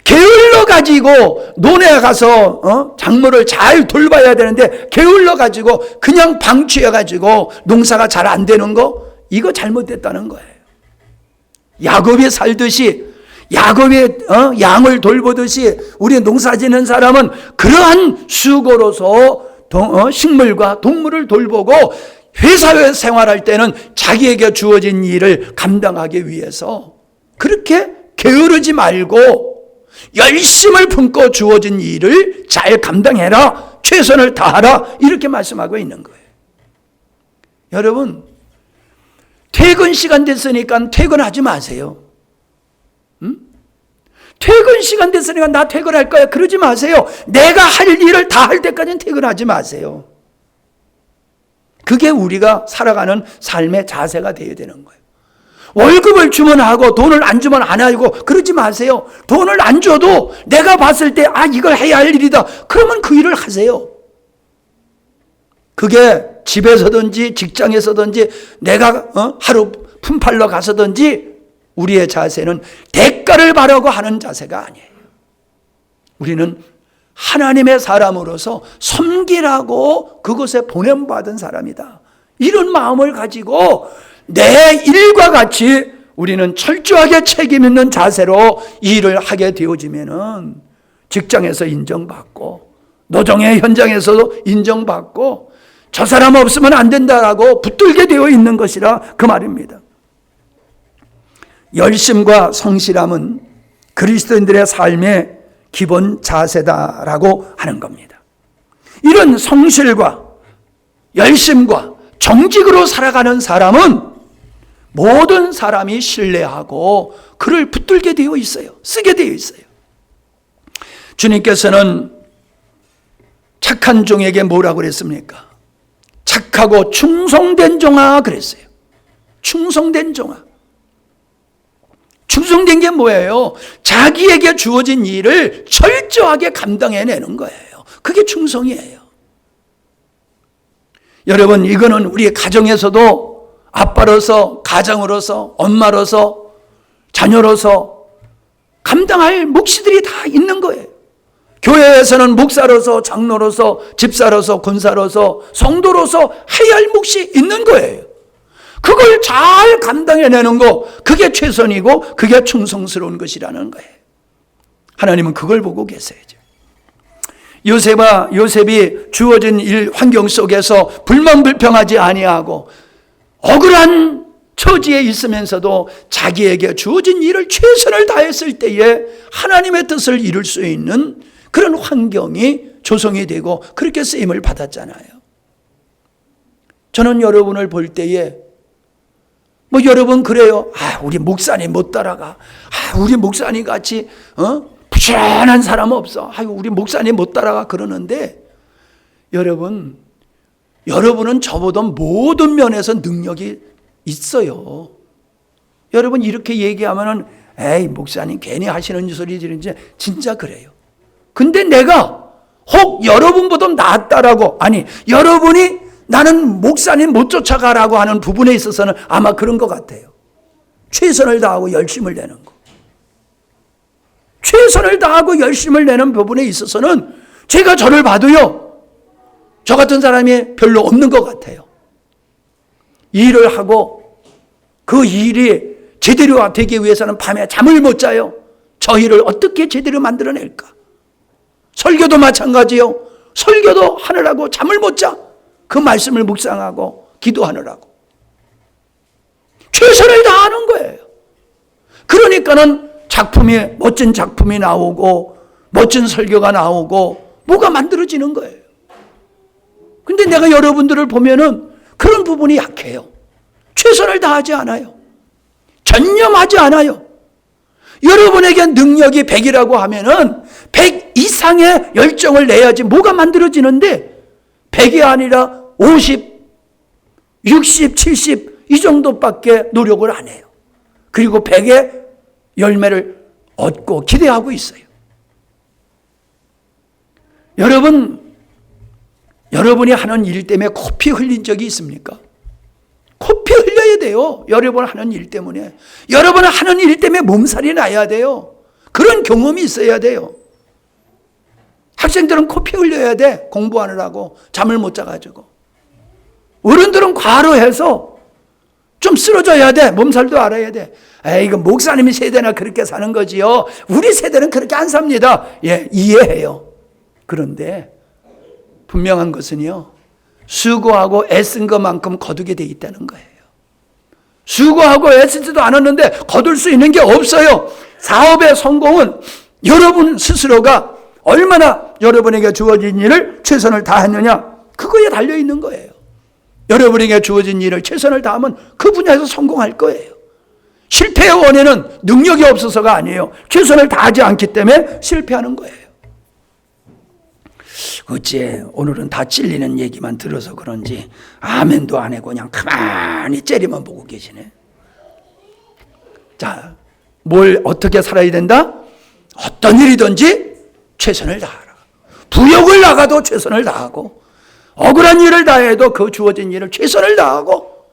게을러 가지고 논에 가서 작물을 잘 돌봐야 되는데 게을러 가지고 그냥 방치해 가지고 농사가 잘 안 되는 거, 이거 잘못됐다는 거예요. 야곱이 살듯이, 야곱의 양을 돌보듯이 우리 농사 지는 사람은 그러한 수고로서 식물과 동물을 돌보고 회사 생활할 때는 자기에게 주어진 일을 감당하기 위해서 그렇게 게으르지 말고 열심을 품고 주어진 일을 잘 감당해라, 최선을 다하라, 이렇게 말씀하고 있는 거예요. 여러분, 퇴근 시간 됐으니까 퇴근하지 마세요. 퇴근 시간 됐으니까 나 퇴근할 거야, 그러지 마세요. 내가 할 일을 다 할 때까지는 퇴근하지 마세요. 그게 우리가 살아가는 삶의 자세가 되어야 되는 거예요. 월급을 주면 하고 돈을 안 주면 안 하고 그러지 마세요. 돈을 안 줘도 내가 봤을 때 이걸 해야 할 일이다, 그러면 그 일을 하세요. 그게 집에서든지 직장에서든지 내가 하루 품팔러 가서든지 우리의 자세는 대가를 바라고 하는 자세가 아니에요. 우리는 하나님의 사람으로서 섬기라고 그곳에 보냄받은 사람이다, 이런 마음을 가지고 내 일과 같이 우리는 철저하게 책임 있는 자세로 일을 하게 되어지면은 직장에서 인정받고 노동의 현장에서도 인정받고 저 사람 없으면 안 된다라고 붙들게 되어 있는 것이라 그 말입니다. 열심과 성실함은 그리스도인들의 삶의 기본 자세다라고 하는 겁니다. 이런 성실과 열심과 정직으로 살아가는 사람은 모든 사람이 신뢰하고 그를 붙들게 되어 있어요. 쓰게 되어 있어요. 주님께서는 착한 종에게 뭐라고 그랬습니까? 착하고 충성된 종아 그랬어요. 충성된 종아. 충성된 게 뭐예요? 자기에게 주어진 일을 철저하게 감당해내는 거예요. 그게 충성이에요. 여러분, 이거는 우리 가정에서도 아빠로서, 가장으로서, 엄마로서, 자녀로서 감당할 몫이들이 다 있는 거예요. 교회에서는 목사로서, 장로로서, 집사로서, 권사로서, 성도로서 해야 할 몫이 있는 거예요. 그걸 잘 감당해내는 거, 그게 최선이고 그게 충성스러운 것이라는 거예요. 하나님은 그걸 보고 계셔야죠. 요셉이 주어진 일 환경 속에서 불만불평하지 아니하고 억울한 처지에 있으면서도 자기에게 주어진 일을 최선을 다했을 때에 하나님의 뜻을 이룰 수 있는 그런 환경이 조성이 되고 그렇게 쓰임을 받았잖아요. 저는 여러분을 볼 때에 여러분 그래요. 우리 목사님 못 따라가. 우리 목사님 같이 부지런한 사람 없어. 우리 목사님 못 따라가 그러는데, 여러분 여러분은 저보다 모든 면에서 능력이 있어요. 여러분 이렇게 얘기하면은 에이 목사님 괜히 하시는 소리지 진짜 그래요. 근데 내가 혹 여러분보다 낫다라고 아니 여러분이 나는 목사님 못 쫓아가라고 하는 부분에 있어서는 아마 그런 것 같아요. 최선을 다하고 열심을 내는 거. 최선을 다하고 열심을 내는 부분에 있어서는 제가 저를 봐도요. 저 같은 사람이 별로 없는 것 같아요. 일을 하고 그 일이 제대로 되기 위해서는 밤에 잠을 못 자요. 저 일을 어떻게 제대로 만들어낼까? 설교도 마찬가지요. 설교도 하느라고 잠을 못 자. 그 말씀을 묵상하고 기도하느라고. 최선을 다하는 거예요. 그러니까는 멋진 작품이 나오고 멋진 설교가 나오고 뭐가 만들어지는 거예요. 근데 내가 여러분들을 보면은 그런 부분이 약해요. 최선을 다하지 않아요. 전념하지 않아요. 여러분에게 능력이 100이라고 하면은 100 이상의 열정을 내야지 뭐가 만들어지는데 100이 아니라 50, 60, 70 이 정도밖에 노력을 안 해요. 그리고 100의 열매를 얻고 기대하고 있어요. 여러분이 하는 일 때문에 코피 흘린 적이 있습니까? 코피 흘려야 돼요. 여러분 하는 일 때문에. 여러분 하는 일 때문에 몸살이 나야 돼요. 그런 경험이 있어야 돼요. 학생들은 코피 흘려야 돼. 공부하느라고 잠을 못 자가지고. 어른들은 과로해서 좀 쓰러져야 돼. 몸살도 알아야 돼. 에이, 이거 목사님이 세대나 그렇게 사는 거지요. 우리 세대는 그렇게 안 삽니다. 예, 이해해요. 그런데 분명한 것은요. 수고하고 애쓴 것만큼 거두게 돼 있다는 거예요. 수고하고 애쓰지도 않았는데 거둘 수 있는 게 없어요. 사업의 성공은 여러분 스스로가 얼마나 여러분에게 주어진 일을 최선을 다했느냐 그거에 달려 있는 거예요. 여러분에게 주어진 일을 최선을 다하면 그 분야에서 성공할 거예요. 실패의 원인은 능력이 없어서가 아니에요. 최선을 다하지 않기 때문에 실패하는 거예요. 어째 오늘은 다 찔리는 얘기만 들어서 그런지 아멘도 안 하고 그냥 가만히 째리만 보고 계시네. 자, 뭘 어떻게 살아야 된다? 어떤 일이든지 최선을 다하라. 부역을 나가도 최선을 다하고 억울한 일을 다해도 그 주어진 일을 최선을 다하고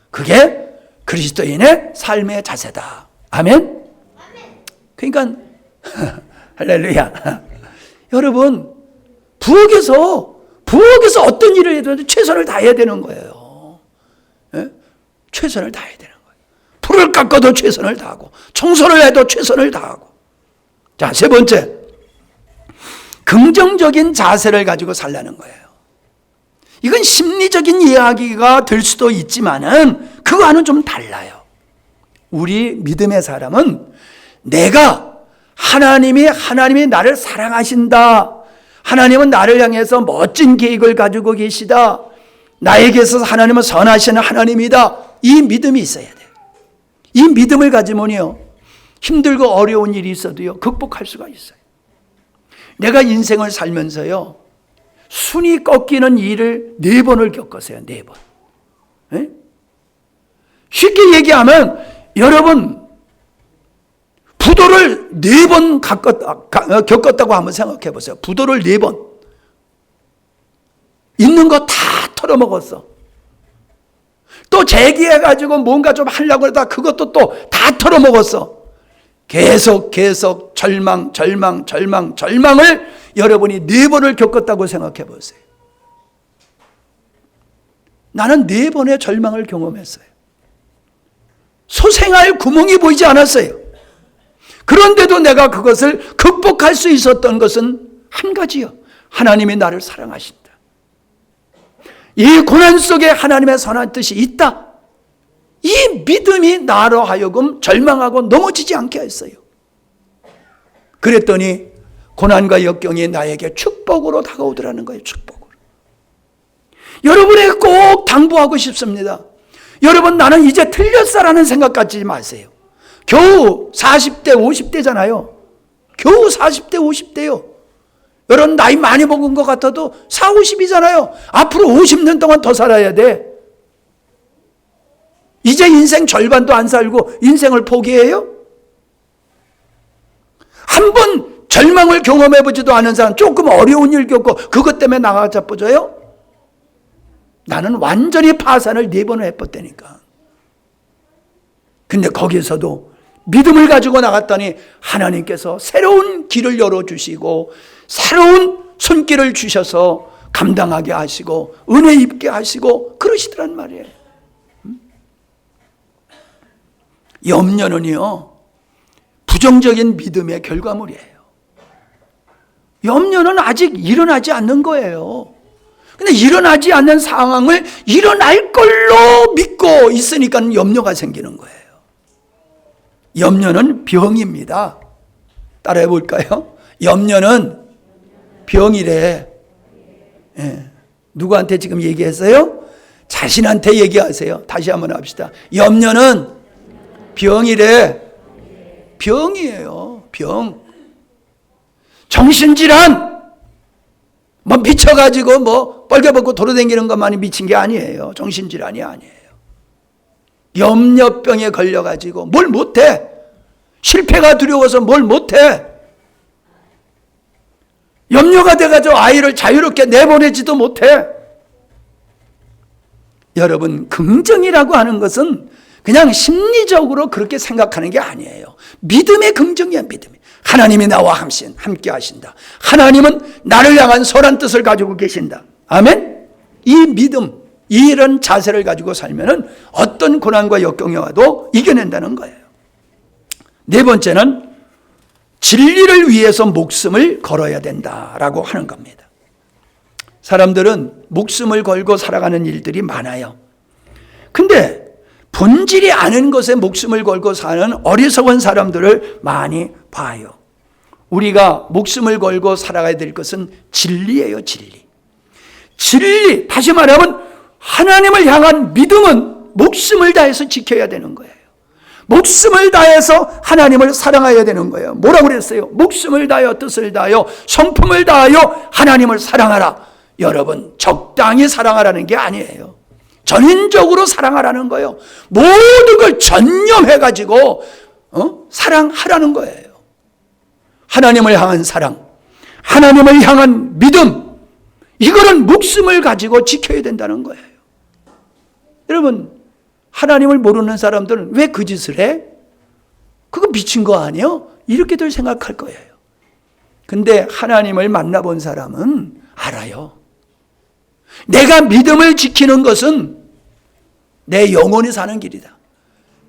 그게 그리스도인의 삶의 자세다. 아멘? 그러니까 할렐루야. 여러분 부엌에서 어떤 일을 해도 최선을 다해야 되는 거예요. 예? 최선을 다해야 되는 거예요. 풀을 깎아도 최선을 다하고 청소를 해도 최선을 다하고. 자, 세 번째. 긍정적인 자세를 가지고 살라는 거예요. 이건 심리적인 이야기가 될 수도 있지만은 그거와는 좀 달라요. 우리 믿음의 사람은 내가 하나님이 나를 사랑하신다. 하나님은 나를 향해서 멋진 계획을 가지고 계시다. 나에게서 하나님은 선하시는 하나님이다. 이 믿음이 있어야 돼요. 이 믿음을 가지면요. 힘들고 어려운 일이 있어도요. 극복할 수가 있어요. 내가 인생을 살면서요. 순이 꺾이는 일을 4번을 겪었어요. 4번. 네? 쉽게 얘기하면 여러분 부도를 4번 겪었다고 한번 생각해 보세요. 부도를 4번. 있는 거 다 털어먹었어. 또 재기해가지고 뭔가 좀 하려고 하다 그것도 또 다 털어먹었어. 계속 절망을 여러분이 4번을 겪었다고 생각해 보세요. 나는 4번의 절망을 경험했어요. 소생할 구멍이 보이지 않았어요. 그런데도 내가 그것을 극복할 수 있었던 것은 한 가지요. 하나님이 나를 사랑하신다. 이 고난 속에 하나님의 선한 뜻이 있다. 이 믿음이 나로 하여금 절망하고 넘어지지 않게 했어요. 그랬더니 고난과 역경이 나에게 축복으로 다가오더라는 거예요. 축복으로. 여러분에게 꼭 당부하고 싶습니다. 여러분 나는 이제 틀렸어라는 생각 갖지 마세요. 겨우 40대 50대잖아요. 겨우 40대 50대요. 여러분 나이 많이 먹은 것 같아도 40, 50이잖아요. 앞으로 50년 동안 더 살아야 돼. 이제 인생 절반도 안 살고 인생을 포기해요? 한 번 절망을 경험해보지도 않은 사람, 조금 어려운 일 겪고 그것 때문에 나가 자빠져요? 나는 완전히 파산을 4번을 해봤다니까. 근데 거기에서도 믿음을 가지고 나갔더니 하나님께서 새로운 길을 열어주시고 새로운 손길을 주셔서 감당하게 하시고 은혜 입게 하시고 그러시더란 말이에요. 염려는요, 부정적인 믿음의 결과물이에요. 염려는 아직 일어나지 않는 거예요. 근데 일어나지 않는 상황을 일어날 걸로 믿고 있으니까 염려가 생기는 거예요. 염려는 병입니다. 따라해 볼까요? 염려는 병이래. 예. 누구한테 지금 얘기했어요? 자신한테 얘기하세요. 다시 한번 합시다. 염려는 병이래. 병이에요. 병. 정신질환. 뭐 미쳐가지고 뭐 뻘개벗고 돌아다니는 것만이 미친 게 아니에요. 정신질환이 아니에요. 염려병에 걸려가지고 뭘 못해. 실패가 두려워서 뭘 못해. 염려가 돼가지고 아이를 자유롭게 내보내지도 못해. 여러분, 긍정이라고 하는 것은 그냥 심리적으로 그렇게 생각하는 게 아니에요. 믿음의 긍정이야, 믿음이. 하나님이 나와 함께 하신다. 하나님은 나를 향한 선한 뜻을 가지고 계신다. 아멘? 이 믿음, 이런 자세를 가지고 살면은 어떤 고난과 역경이 와도 이겨낸다는 거예요. 네 번째는 진리를 위해서 목숨을 걸어야 된다라고 하는 겁니다. 사람들은 목숨을 걸고 살아가는 일들이 많아요. 근데 본질이 아는 것에 목숨을 걸고 사는 어리석은 사람들을 많이 봐요. 우리가 목숨을 걸고 살아가야 될 것은 진리예요, 진리. 진리, 다시 말하면 하나님을 향한 믿음은 목숨을 다해서 지켜야 되는 거예요. 목숨을 다해서 하나님을 사랑해야 되는 거예요. 뭐라고 그랬어요? 목숨을 다하여 뜻을 다하여 성품을 다하여 하나님을 사랑하라. 여러분, 적당히 사랑하라는 게 아니에요. 전인적으로 사랑하라는 거예요. 모든 걸 전념해가지고 사랑하라는 거예요. 하나님을 향한 사랑, 하나님을 향한 믿음, 이거는 목숨을 가지고 지켜야 된다는 거예요. 여러분, 하나님을 모르는 사람들은 왜 그 짓을 해? 그거 미친 거 아니에요? 이렇게들 생각할 거예요. 근데 하나님을 만나본 사람은 알아요. 내가 믿음을 지키는 것은 내 영혼이 사는 길이다.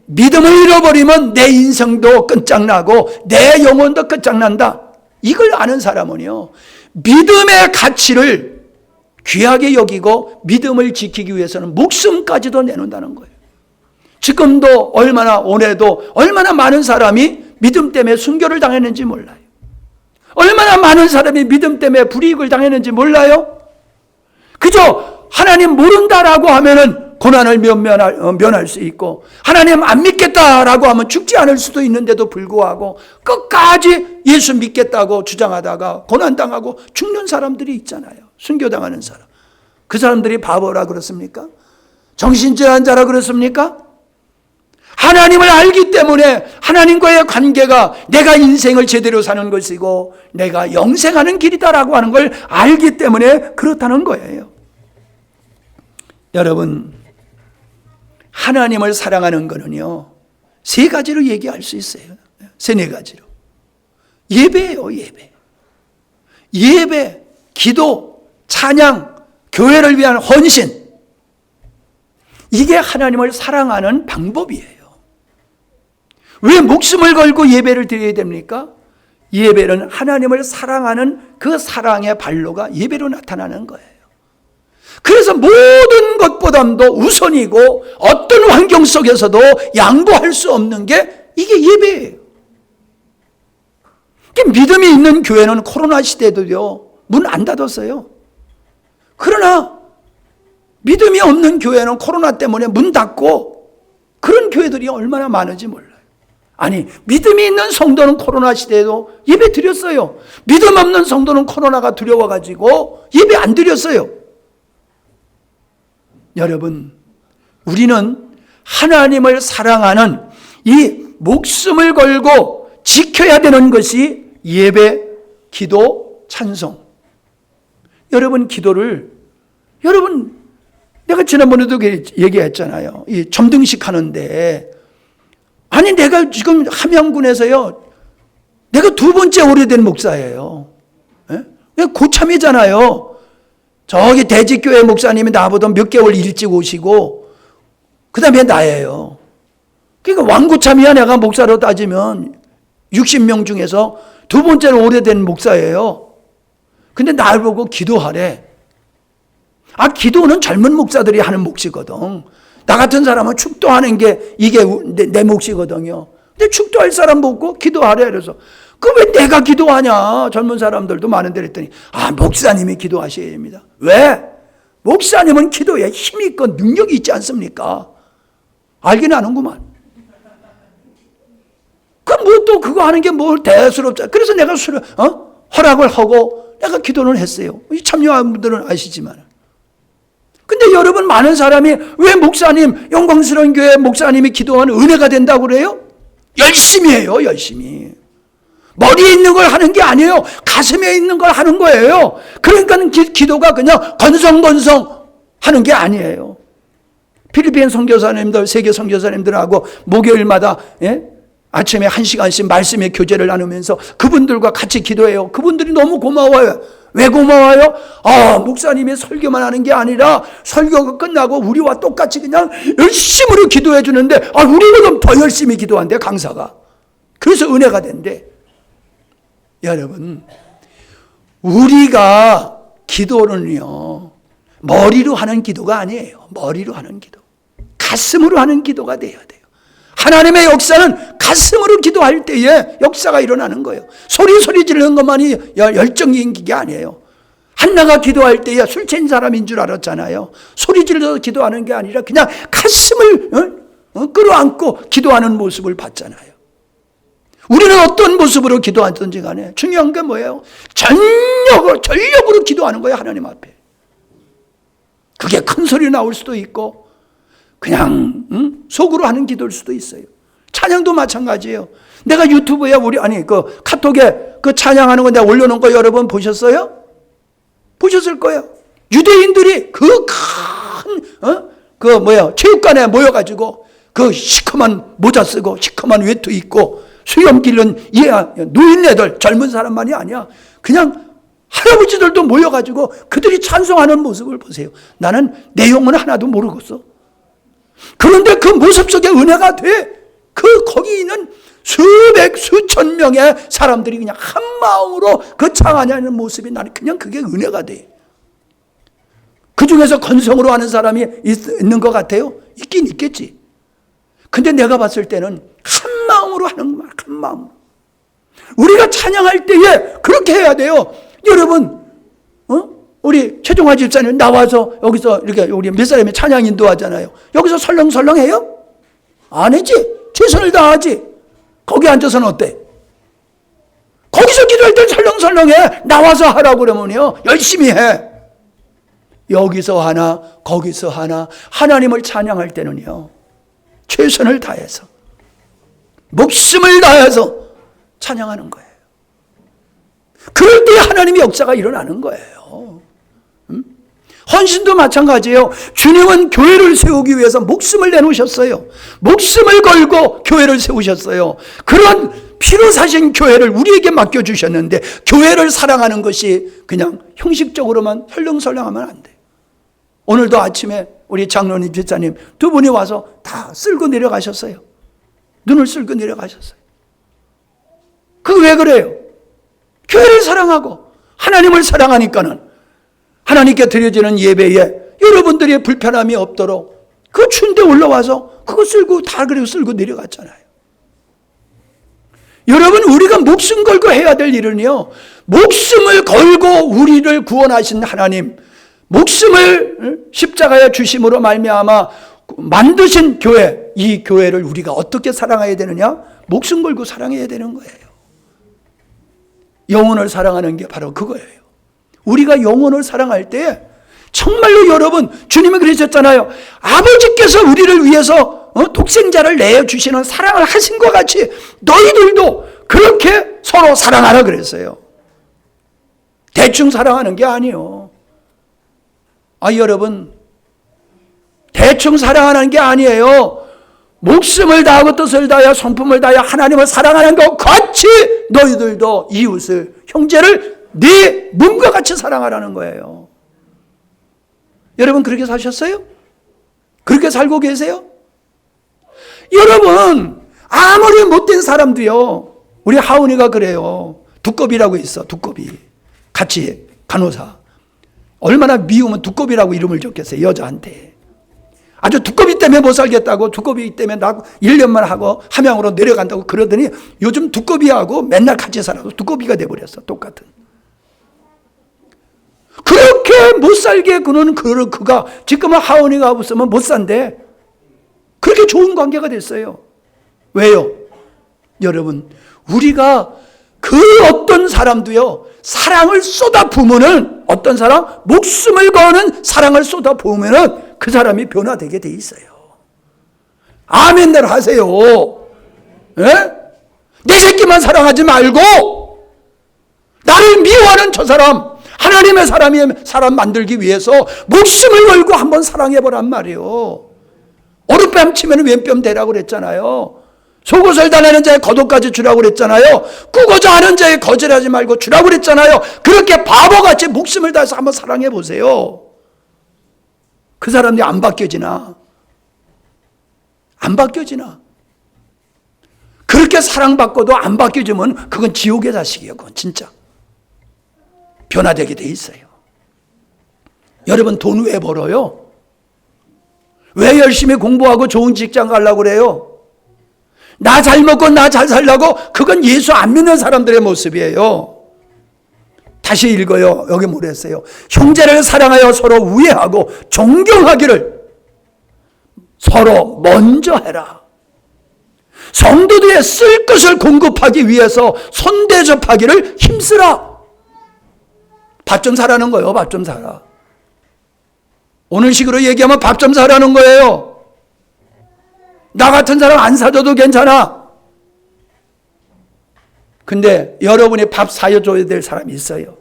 믿음을 잃어버리면 내 인생도 끝장나고 내 영혼도 끝장난다. 이걸 아는 사람은요, 믿음의 가치를 귀하게 여기고 믿음을 지키기 위해서는 목숨까지도 내놓는다는 거예요. 지금도 얼마나 올해도 얼마나 많은 사람이 믿음 때문에 순교를 당했는지 몰라요. 얼마나 많은 사람이 믿음 때문에 불이익을 당했는지 몰라요. 그저 하나님 모른다라고 하면은 고난을 면할 수 있고, 하나님 안 믿겠다라고 하면 죽지 않을 수도 있는데도 불구하고 끝까지 예수 믿겠다고 주장하다가 고난당하고 죽는 사람들이 있잖아요. 순교당하는 사람. 그 사람들이 바보라 그렇습니까? 정신질환자라 그렇습니까? 하나님을 알기 때문에 하나님과의 관계가 내가 인생을 제대로 사는 것이고 내가 영생하는 길이다라고 하는 걸 알기 때문에 그렇다는 거예요. 여러분, 하나님을 사랑하는 거는요, 3가지로 얘기할 수 있어요. 3-4가지로. 예배예요, 예배. 예배, 기도, 찬양, 교회를 위한 헌신. 이게 하나님을 사랑하는 방법이에요. 왜 목숨을 걸고 예배를 드려야 됩니까? 예배는 하나님을 사랑하는 그 사랑의 발로가 예배로 나타나는 거예요. 그래서 모든 것보다도 우선이고 어떤 환경 속에서도 양보할 수 없는 게 이게 예배예요. 믿음이 있는 교회는 코로나 시대에도요, 문 안 닫았어요. 그러나 믿음이 없는 교회는 코로나 때문에 문 닫고 그런 교회들이 얼마나 많은지 몰라요. 아니, 믿음이 있는 성도는 코로나 시대에도 예배 드렸어요. 믿음 없는 성도는 코로나가 두려워가지고 예배 안 드렸어요. 여러분, 우리는 하나님을 사랑하는 이 목숨을 걸고 지켜야 되는 것이 예배, 기도, 찬송. 여러분, 기도를, 여러분, 내가 지난번에도 얘기했잖아요. 이 점등식 하는데, 아니, 내가 지금 함양군에서요, 내가 2번째 오래된 목사예요. 예? 고참이잖아요. 저기 대지교회 목사님이 나보다 몇 개월 일찍 오시고, 그 다음에 나예요. 그러니까 왕고참이야. 내가 목사로 따지면 60명 중에서 2번째로 오래된 목사예요. 근데 날 보고 기도하래. 아, 기도는 젊은 목사들이 하는 몫이거든. 나 같은 사람은 축도하는 게 이게 내 몫이거든요. 근데 축도할 사람 보고 기도하래. 그래서 그 왜 내가 기도하냐? 젊은 사람들도 많은데 그랬더니, 아, 목사님이 기도하셔야 됩니다. 왜? 목사님은 기도에 힘이 있고 능력이 있지 않습니까? 알긴 아는구만. 그럼 뭐 또 그거 하는 게 뭘 대수롭자. 그래서 내가 허락을 하고 내가 기도를 했어요. 참여한 분들은 아시지만. 근데 여러분, 많은 사람이 왜 목사님, 영광스러운 교회 목사님이 기도하는 은혜가 된다고 그래요? 열심히 해요, 열심히. 머리에 있는 걸 하는 게 아니에요. 가슴에 있는 걸 하는 거예요. 그러니까 기도가 그냥 건성건성 하는 게 아니에요. 필리핀 선교사님들, 세계 선교사님들하고 목요일마다 아침에 1시간씩 말씀의 교제를 나누면서 그분들과 같이 기도해요. 그분들이 너무 고마워요. 왜 고마워요? 아, 목사님이 설교만 하는 게 아니라 설교가 끝나고 우리와 똑같이 그냥 열심으로 기도해 주는데, 아, 우리보다 더 열심히 기도한대, 강사가. 그래서 은혜가 된대. 여러분, 우리가 기도는요, 머리로 하는 기도가 아니에요. 머리로 하는 기도. 가슴으로 하는 기도가 돼야 돼요. 하나님의 역사는 가슴으로 기도할 때에 역사가 일어나는 거예요. 소리 지르는 것만이 열정이 있는 게 아니에요. 한나가 기도할 때에 술 취한 사람인 줄 알았잖아요. 소리 질러서 기도하는 게 아니라 그냥 가슴을 끌어안고 기도하는 모습을 봤잖아요. 우리는 어떤 모습으로 기도하든지 간에 중요한 게 뭐예요? 전력으로 기도하는 거예요, 하나님 앞에. 그게 큰 소리 나올 수도 있고 그냥 속으로 하는 기도일 수도 있어요. 찬양도 마찬가지예요. 내가 유튜브에 그 카톡에 그 찬양하는 거 내가 올려놓은 거 여러분 보셨어요? 보셨을 거예요. 유대인들이 그 큰 체육관에 모여가지고 그 시커먼 모자 쓰고 시커먼 외투 입고 수염 기른 노인네들, 젊은 사람만이 아니야. 그냥 할아버지들도 모여가지고 그들이 찬송하는 모습을 보세요. 나는 내용은 하나도 모르겠어. 그런데 그 모습 속에 은혜가 돼. 거기 있는 수천 명의 사람들이 그냥 한 마음으로 그 찬양하는 모습이 나는 그냥 그게 은혜가 돼. 그 중에서 건성으로 하는 사람이 있는 것 같아요? 있긴 있겠지. 근데 내가 봤을 때는 한 마음으로 하는 거야, 한 마음. 우리가 찬양할 때에 그렇게 해야 돼요. 여러분, 우리 최종화 집사님 나와서 여기서 이렇게 우리 몇 사람이 찬양 인도하잖아요. 여기서 설렁설렁 해요? 안 했지. 최선을 다하지. 거기 앉아서는 어때? 거기서 기도할 땐 설렁설렁해. 나와서 하라고 그러면요, 열심히 해. 여기서 하나 거기서 하나 하나님을 찬양할 때는요, 최선을 다해서 목숨을 다해서 찬양하는 거예요. 그럴 때 하나님의 역사가 일어나는 거예요. 헌신도 마찬가지예요. 주님은 교회를 세우기 위해서 목숨을 내놓으셨어요. 목숨을 걸고 교회를 세우셨어요. 그런 피로 사신 교회를 우리에게 맡겨주셨는데, 교회를 사랑하는 것이 그냥 형식적으로만 설렁설렁하면 안 돼요. 오늘도 아침에 우리 장로님, 집사님 두 분이 와서 다 쓸고 내려가셨어요. 눈을 쓸고 내려가셨어요. 그 왜 그래요? 교회를 사랑하고 하나님을 사랑하니까는 하나님께 드려지는 예배에 여러분들의 불편함이 없도록 그 추운데 올라와서 그거 쓸고 다 그리고 쓸고 내려갔잖아요. 여러분, 우리가 목숨 걸고 해야 될 일은요, 목숨을 걸고 우리를 구원하신 하나님, 목숨을 십자가에 주심으로 말미암아 만드신 교회, 이 교회를 우리가 어떻게 사랑해야 되느냐? 목숨 걸고 사랑해야 되는 거예요. 영혼을 사랑하는 게 바로 그거예요. 우리가 영혼을 사랑할 때 정말로 여러분, 주님이 그러셨잖아요. 아버지께서 우리를 위해서 독생자를 내주시는 사랑을 하신 것 같이 너희들도 그렇게 서로 사랑하라 그랬어요. 대충 사랑하는 게 아니에요. 여러분, 대충 사랑하는 게 아니에요. 목숨을 다하고 뜻을 다하여 성품을 다하여 하나님을 사랑하는 것 같이 너희들도 이웃을, 형제를 네 몸과 같이 사랑하라는 거예요. 여러분 그렇게 사셨어요? 그렇게 살고 계세요? 여러분 아무리 못된 사람도요, 우리 하은이가 그래요. 두꺼비라고 있어. 두꺼비 같이 간호사. 얼마나 미우면 두꺼비라고 이름을 줬겠어요. 여자한테. 아주 두꺼비 때문에 못 살겠다고, 두꺼비 때문에 나 1년만 하고 함양으로 내려간다고 그러더니 요즘 두꺼비하고 맨날 같이 살아도 두꺼비가 돼버렸어. 똑같은. 그렇게 못 살게 그는 그가 지금은 하은이가 없으면 못 산대. 그렇게 좋은 관계가 됐어요. 왜요? 여러분, 우리가 그 어떤 사람도요, 사랑을 쏟아 부으면은, 어떤 사람? 목숨을 거는 사랑을 쏟아 부으면은 그 사람이 변화되게 돼 있어요. 아멘대로 하세요. 예? 내 새끼만 사랑하지 말고 나를 미워하는 저 사람, 하나님의 사람 만들기 위해서 목숨을 걸고 한번 사랑해보란 말이에요. 오른뺨 치면 왼뺨 대라고 그랬잖아요. 속옷을 다내는 자의 겉옷까지 주라고 그랬잖아요. 꾸고자 하는 자의 거절하지 말고 주라고 그랬잖아요. 그렇게 바보같이 목숨을 다해서 한번 사랑해보세요. 그 사람이 안 바뀌어지나? 안 바뀌어지나? 그렇게 사랑받고도 안 바뀌어지면 그건 지옥의 자식이에요. 그건 진짜. 변화되게 돼 있어요. 여러분 돈 왜 벌어요? 왜 열심히 공부하고 좋은 직장 가려고 그래요? 나 잘 먹고 나 잘 살려고. 그건 예수 안 믿는 사람들의 모습이에요. 다시 읽어요. 여기 뭐랬어요? 형제를 사랑하여 서로 우애하고 존경하기를 서로 먼저 해라. 성도들의 쓸 것을 공급하기 위해서 손대접하기를 힘쓰라. 밥 좀 사라는 거예요. 밥 좀 사라. 오늘 식으로 얘기하면 밥 좀 사라는 거예요. 나 같은 사람 안 사줘도 괜찮아. 근데 여러분이 밥 사줘야 될 사람이 있어요.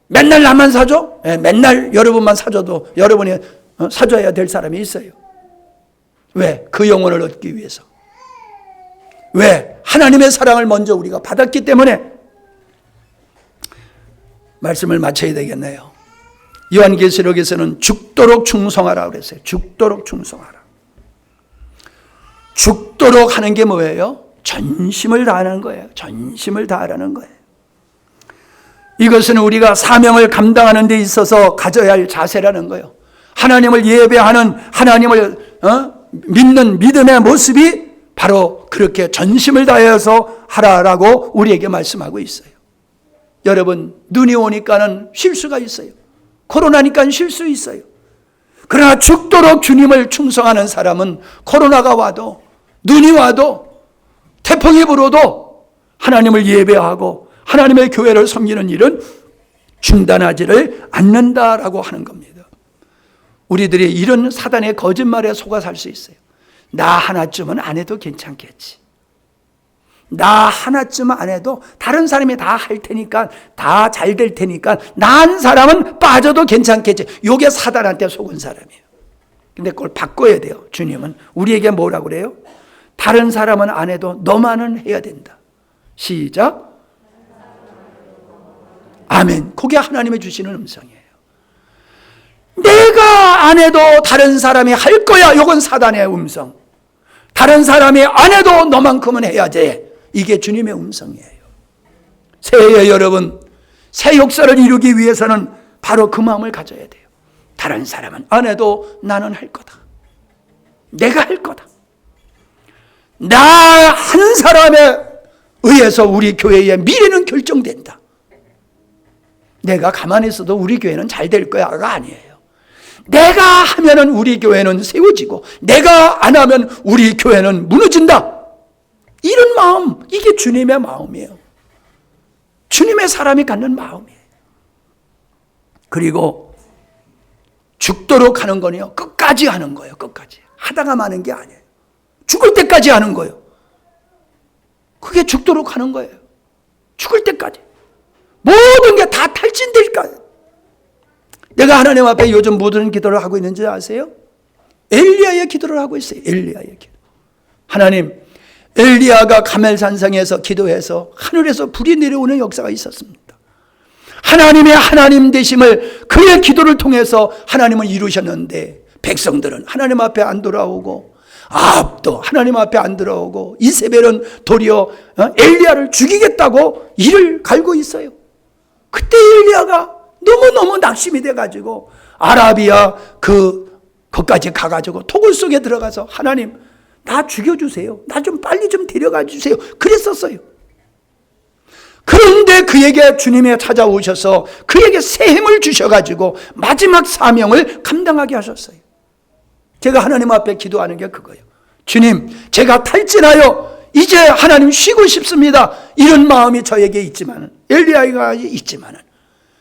맨날 나만 사줘? 네, 맨날 여러분만 사줘도 여러분이 사줘야 될 사람이 있어요. 왜? 그 영혼을 얻기 위해서. 왜? 하나님의 사랑을 먼저 우리가 받았기 때문에. 말씀을 마쳐야 되겠네요. 요한계시록에서는 죽도록 충성하라 그랬어요. 죽도록 충성하라. 죽도록 하는 게 뭐예요? 전심을 다하는 거예요. 전심을 다하라는 거예요. 이것은 우리가 사명을 감당하는 데 있어서 가져야 할 자세라는 거예요. 하나님을 예배하는, 하나님을 믿는 믿음의 모습이 바로 그렇게 전심을 다해서 하라라고 우리에게 말씀하고 있어요. 여러분, 눈이 오니까는 쉴 수가 있어요. 코로나니까 쉴 수 있어요. 그러나 죽도록 주님을 충성하는 사람은 코로나가 와도, 눈이 와도, 태풍이 불어도 하나님을 예배하고 하나님의 교회를 섬기는 일은 중단하지를 않는다라고 하는 겁니다. 우리들이 이런 사단의 거짓말에 속아 살 수 있어요. 나 하나쯤은 안 해도 괜찮겠지. 나 하나쯤 안 해도 다른 사람이 다 할 테니까, 다 잘 될 테니까 나 한 사람은 빠져도 괜찮겠지. 이게 사단한테 속은 사람이에요. 근데 그걸 바꿔야 돼요. 주님은 우리에게 뭐라고 그래요? 다른 사람은 안 해도 너만은 해야 된다. 시작. 아멘. 그게 하나님이 주시는 음성이에요. 내가 안 해도 다른 사람이 할 거야. 이건 사단의 음성. 다른 사람이 안 해도 너만큼은 해야지. 이게 주님의 음성이에요. 새해 여러분, 새 역사를 이루기 위해서는 바로 그 마음을 가져야 돼요. 다른 사람은 안 해도 나는 할 거다. 내가 할 거다. 나 한 사람에 의해서 우리 교회의 미래는 결정된다. 내가 가만히 있어도 우리 교회는 잘 될 거야가 아니에요. 내가 하면은 우리 교회는 세워지고 내가 안 하면 우리 교회는 무너진다. 이런 마음, 이게 주님의 마음이에요. 주님의 사람이 갖는 마음이에요. 그리고 죽도록 하는 거는요, 끝까지 하는 거예요. 끝까지. 하다가 마는 게 아니에요. 죽을 때까지 하는 거예요. 그게 죽도록 하는 거예요. 죽을 때까지. 모든 게 다 탈진될까지. 내가 하나님 앞에 요즘 무슨 기도를 하고 있는지 아세요? 엘리야의 기도를 하고 있어요. 엘리야의 기도. 하나님, 엘리야가 가멜산상에서 기도해서 하늘에서 불이 내려오는 역사가 있었습니다. 하나님의 하나님 되심을 그의 기도를 통해서 하나님은 이루셨는데 백성들은 하나님 앞에 안 돌아오고 아합도 하나님 앞에 안 돌아오고 이세벨은 도리어 엘리야를 죽이겠다고 이를 갈고 있어요. 그때 엘리야가 너무너무 낙심이 돼가지고 아라비아 거기까지 가가지고 토굴 속에 들어가서 하나님 나 죽여주세요. 나 좀 빨리 좀 데려가 주세요. 그랬었어요. 그런데 그에게 주님이 찾아오셔서 그에게 새 힘을 주셔가지고 마지막 사명을 감당하게 하셨어요. 제가 하나님 앞에 기도하는 게 그거예요. 주님, 제가 탈진하여 이제 하나님 쉬고 싶습니다. 이런 마음이 저에게 있지만은, 엘리야가 있지만은,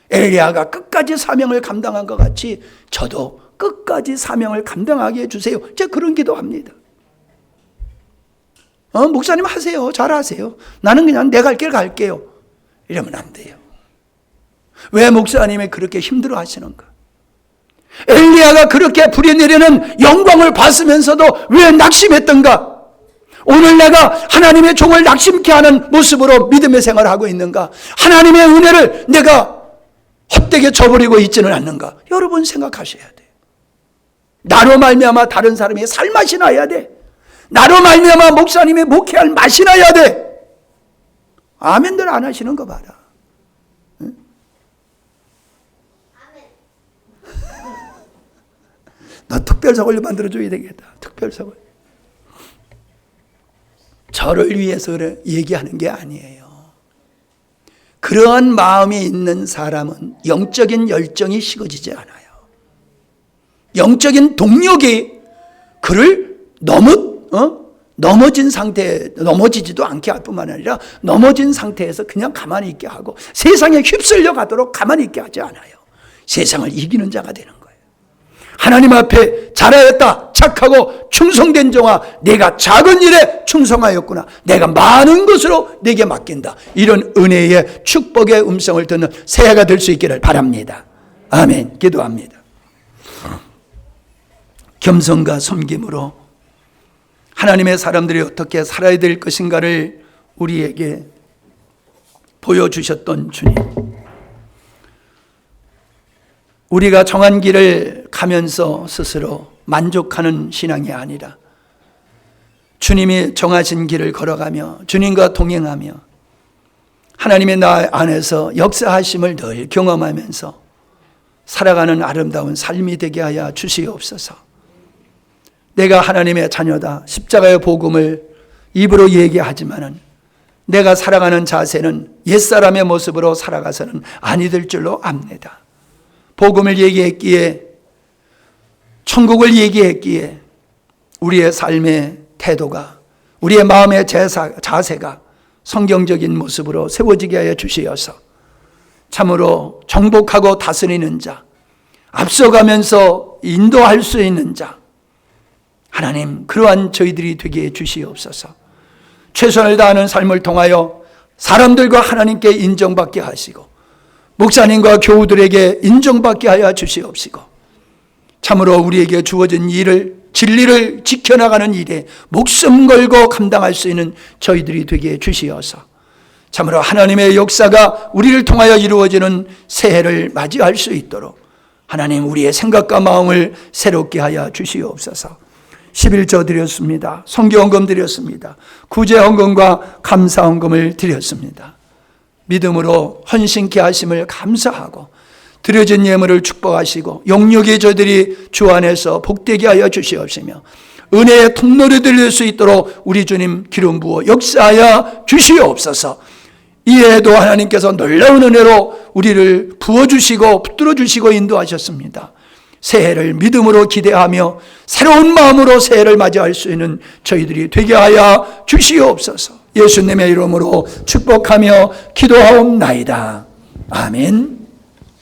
엘리야가 끝까지 사명을 감당한 것 같이 저도 끝까지 사명을 감당하게 해주세요. 제가 그런 기도합니다. 목사님 하세요. 잘하세요. 나는 그냥 내 갈 길 갈게요. 이러면 안 돼요. 왜 목사님이 그렇게 힘들어 하시는가? 엘리야가 그렇게 불이 내리는 영광을 봤으면서도 왜 낙심했던가? 오늘 내가 하나님의 종을 낙심케 하는 모습으로 믿음의 생활을 하고 있는가? 하나님의 은혜를 내가 헛되게 저버리고 있지는 않는가? 여러분 생각하셔야 돼요. 나로 말미암아 다른 사람의 살맛이 나야 돼. 나로 말미암아 목사님의 목회할 맛이 나야 돼. 아멘들 안 하시는 거 봐라. 응? 너 특별석을 만들어줘야 되겠다. 특별석을. 저를 위해서 얘기하는 게 아니에요. 그러한 마음이 있는 사람은 영적인 열정이 식어지지 않아요. 영적인 동력이 그를 넘어진 상태, 넘어지지도 않게 할 뿐만 아니라 넘어진 상태에서 그냥 가만히 있게 하고 세상에 휩쓸려 가도록 가만히 있게 하지 않아요. 세상을 이기는 자가 되는 거예요. 하나님 앞에 잘하였다, 착하고 충성된 종아, 내가 작은 일에 충성하였구나. 내가 많은 것으로 내게 맡긴다. 이런 은혜의 축복의 음성을 듣는 새해가 될 수 있기를 바랍니다. 아멘. 기도합니다. 겸손과 섬김으로 하나님의 사람들이 어떻게 살아야 될 것인가를 우리에게 보여주셨던 주님, 우리가 정한 길을 가면서 스스로 만족하는 신앙이 아니라 주님이 정하신 길을 걸어가며 주님과 동행하며 하나님의 나 안에서 역사하심을 늘 경험하면서 살아가는 아름다운 삶이 되게 하여 주시옵소서. 내가 하나님의 자녀다, 십자가의 복음을 입으로 얘기하지만은 내가 살아가는 자세는 옛사람의 모습으로 살아가서는 아니 될 줄로 압니다. 복음을 얘기했기에, 천국을 얘기했기에 우리의 삶의 태도가, 우리의 마음의 자세가 성경적인 모습으로 세워지게 하여 주시어서 참으로 정복하고 다스리는 자, 앞서가면서 인도할 수 있는 자, 하나님 그러한 저희들이 되게 해주시옵소서. 최선을 다하는 삶을 통하여 사람들과 하나님께 인정받게 하시고 목사님과 교우들에게 인정받게 하여 주시옵시고 참으로 우리에게 주어진 일을, 진리를 지켜나가는 일에 목숨 걸고 감당할 수 있는 저희들이 되게 해주시어서 참으로 하나님의 역사가 우리를 통하여 이루어지는 새해를 맞이할 수 있도록 하나님 우리의 생각과 마음을 새롭게 하여 주시옵소서. 11조 드렸습니다. 성경헌금 드렸습니다. 구제헌금과 감사헌금을 드렸습니다. 믿음으로 헌신케 하심을 감사하고 드려진 예물을 축복하시고 용력이 저들이 주 안에서 복되게 하여 주시옵시며 은혜의 통로를 들릴 수 있도록 우리 주님 기름 부어 역사하여 주시옵소서. 이해에도 하나님께서 놀라운 은혜로 우리를 부어주시고 붙들어주시고 인도하셨습니다. 새해를 믿음으로 기대하며 새로운 마음으로 새해를 맞이할 수 있는 저희들이 되게 하여 주시옵소서. 예수님의 이름으로 축복하며 기도하옵나이다. 아멘.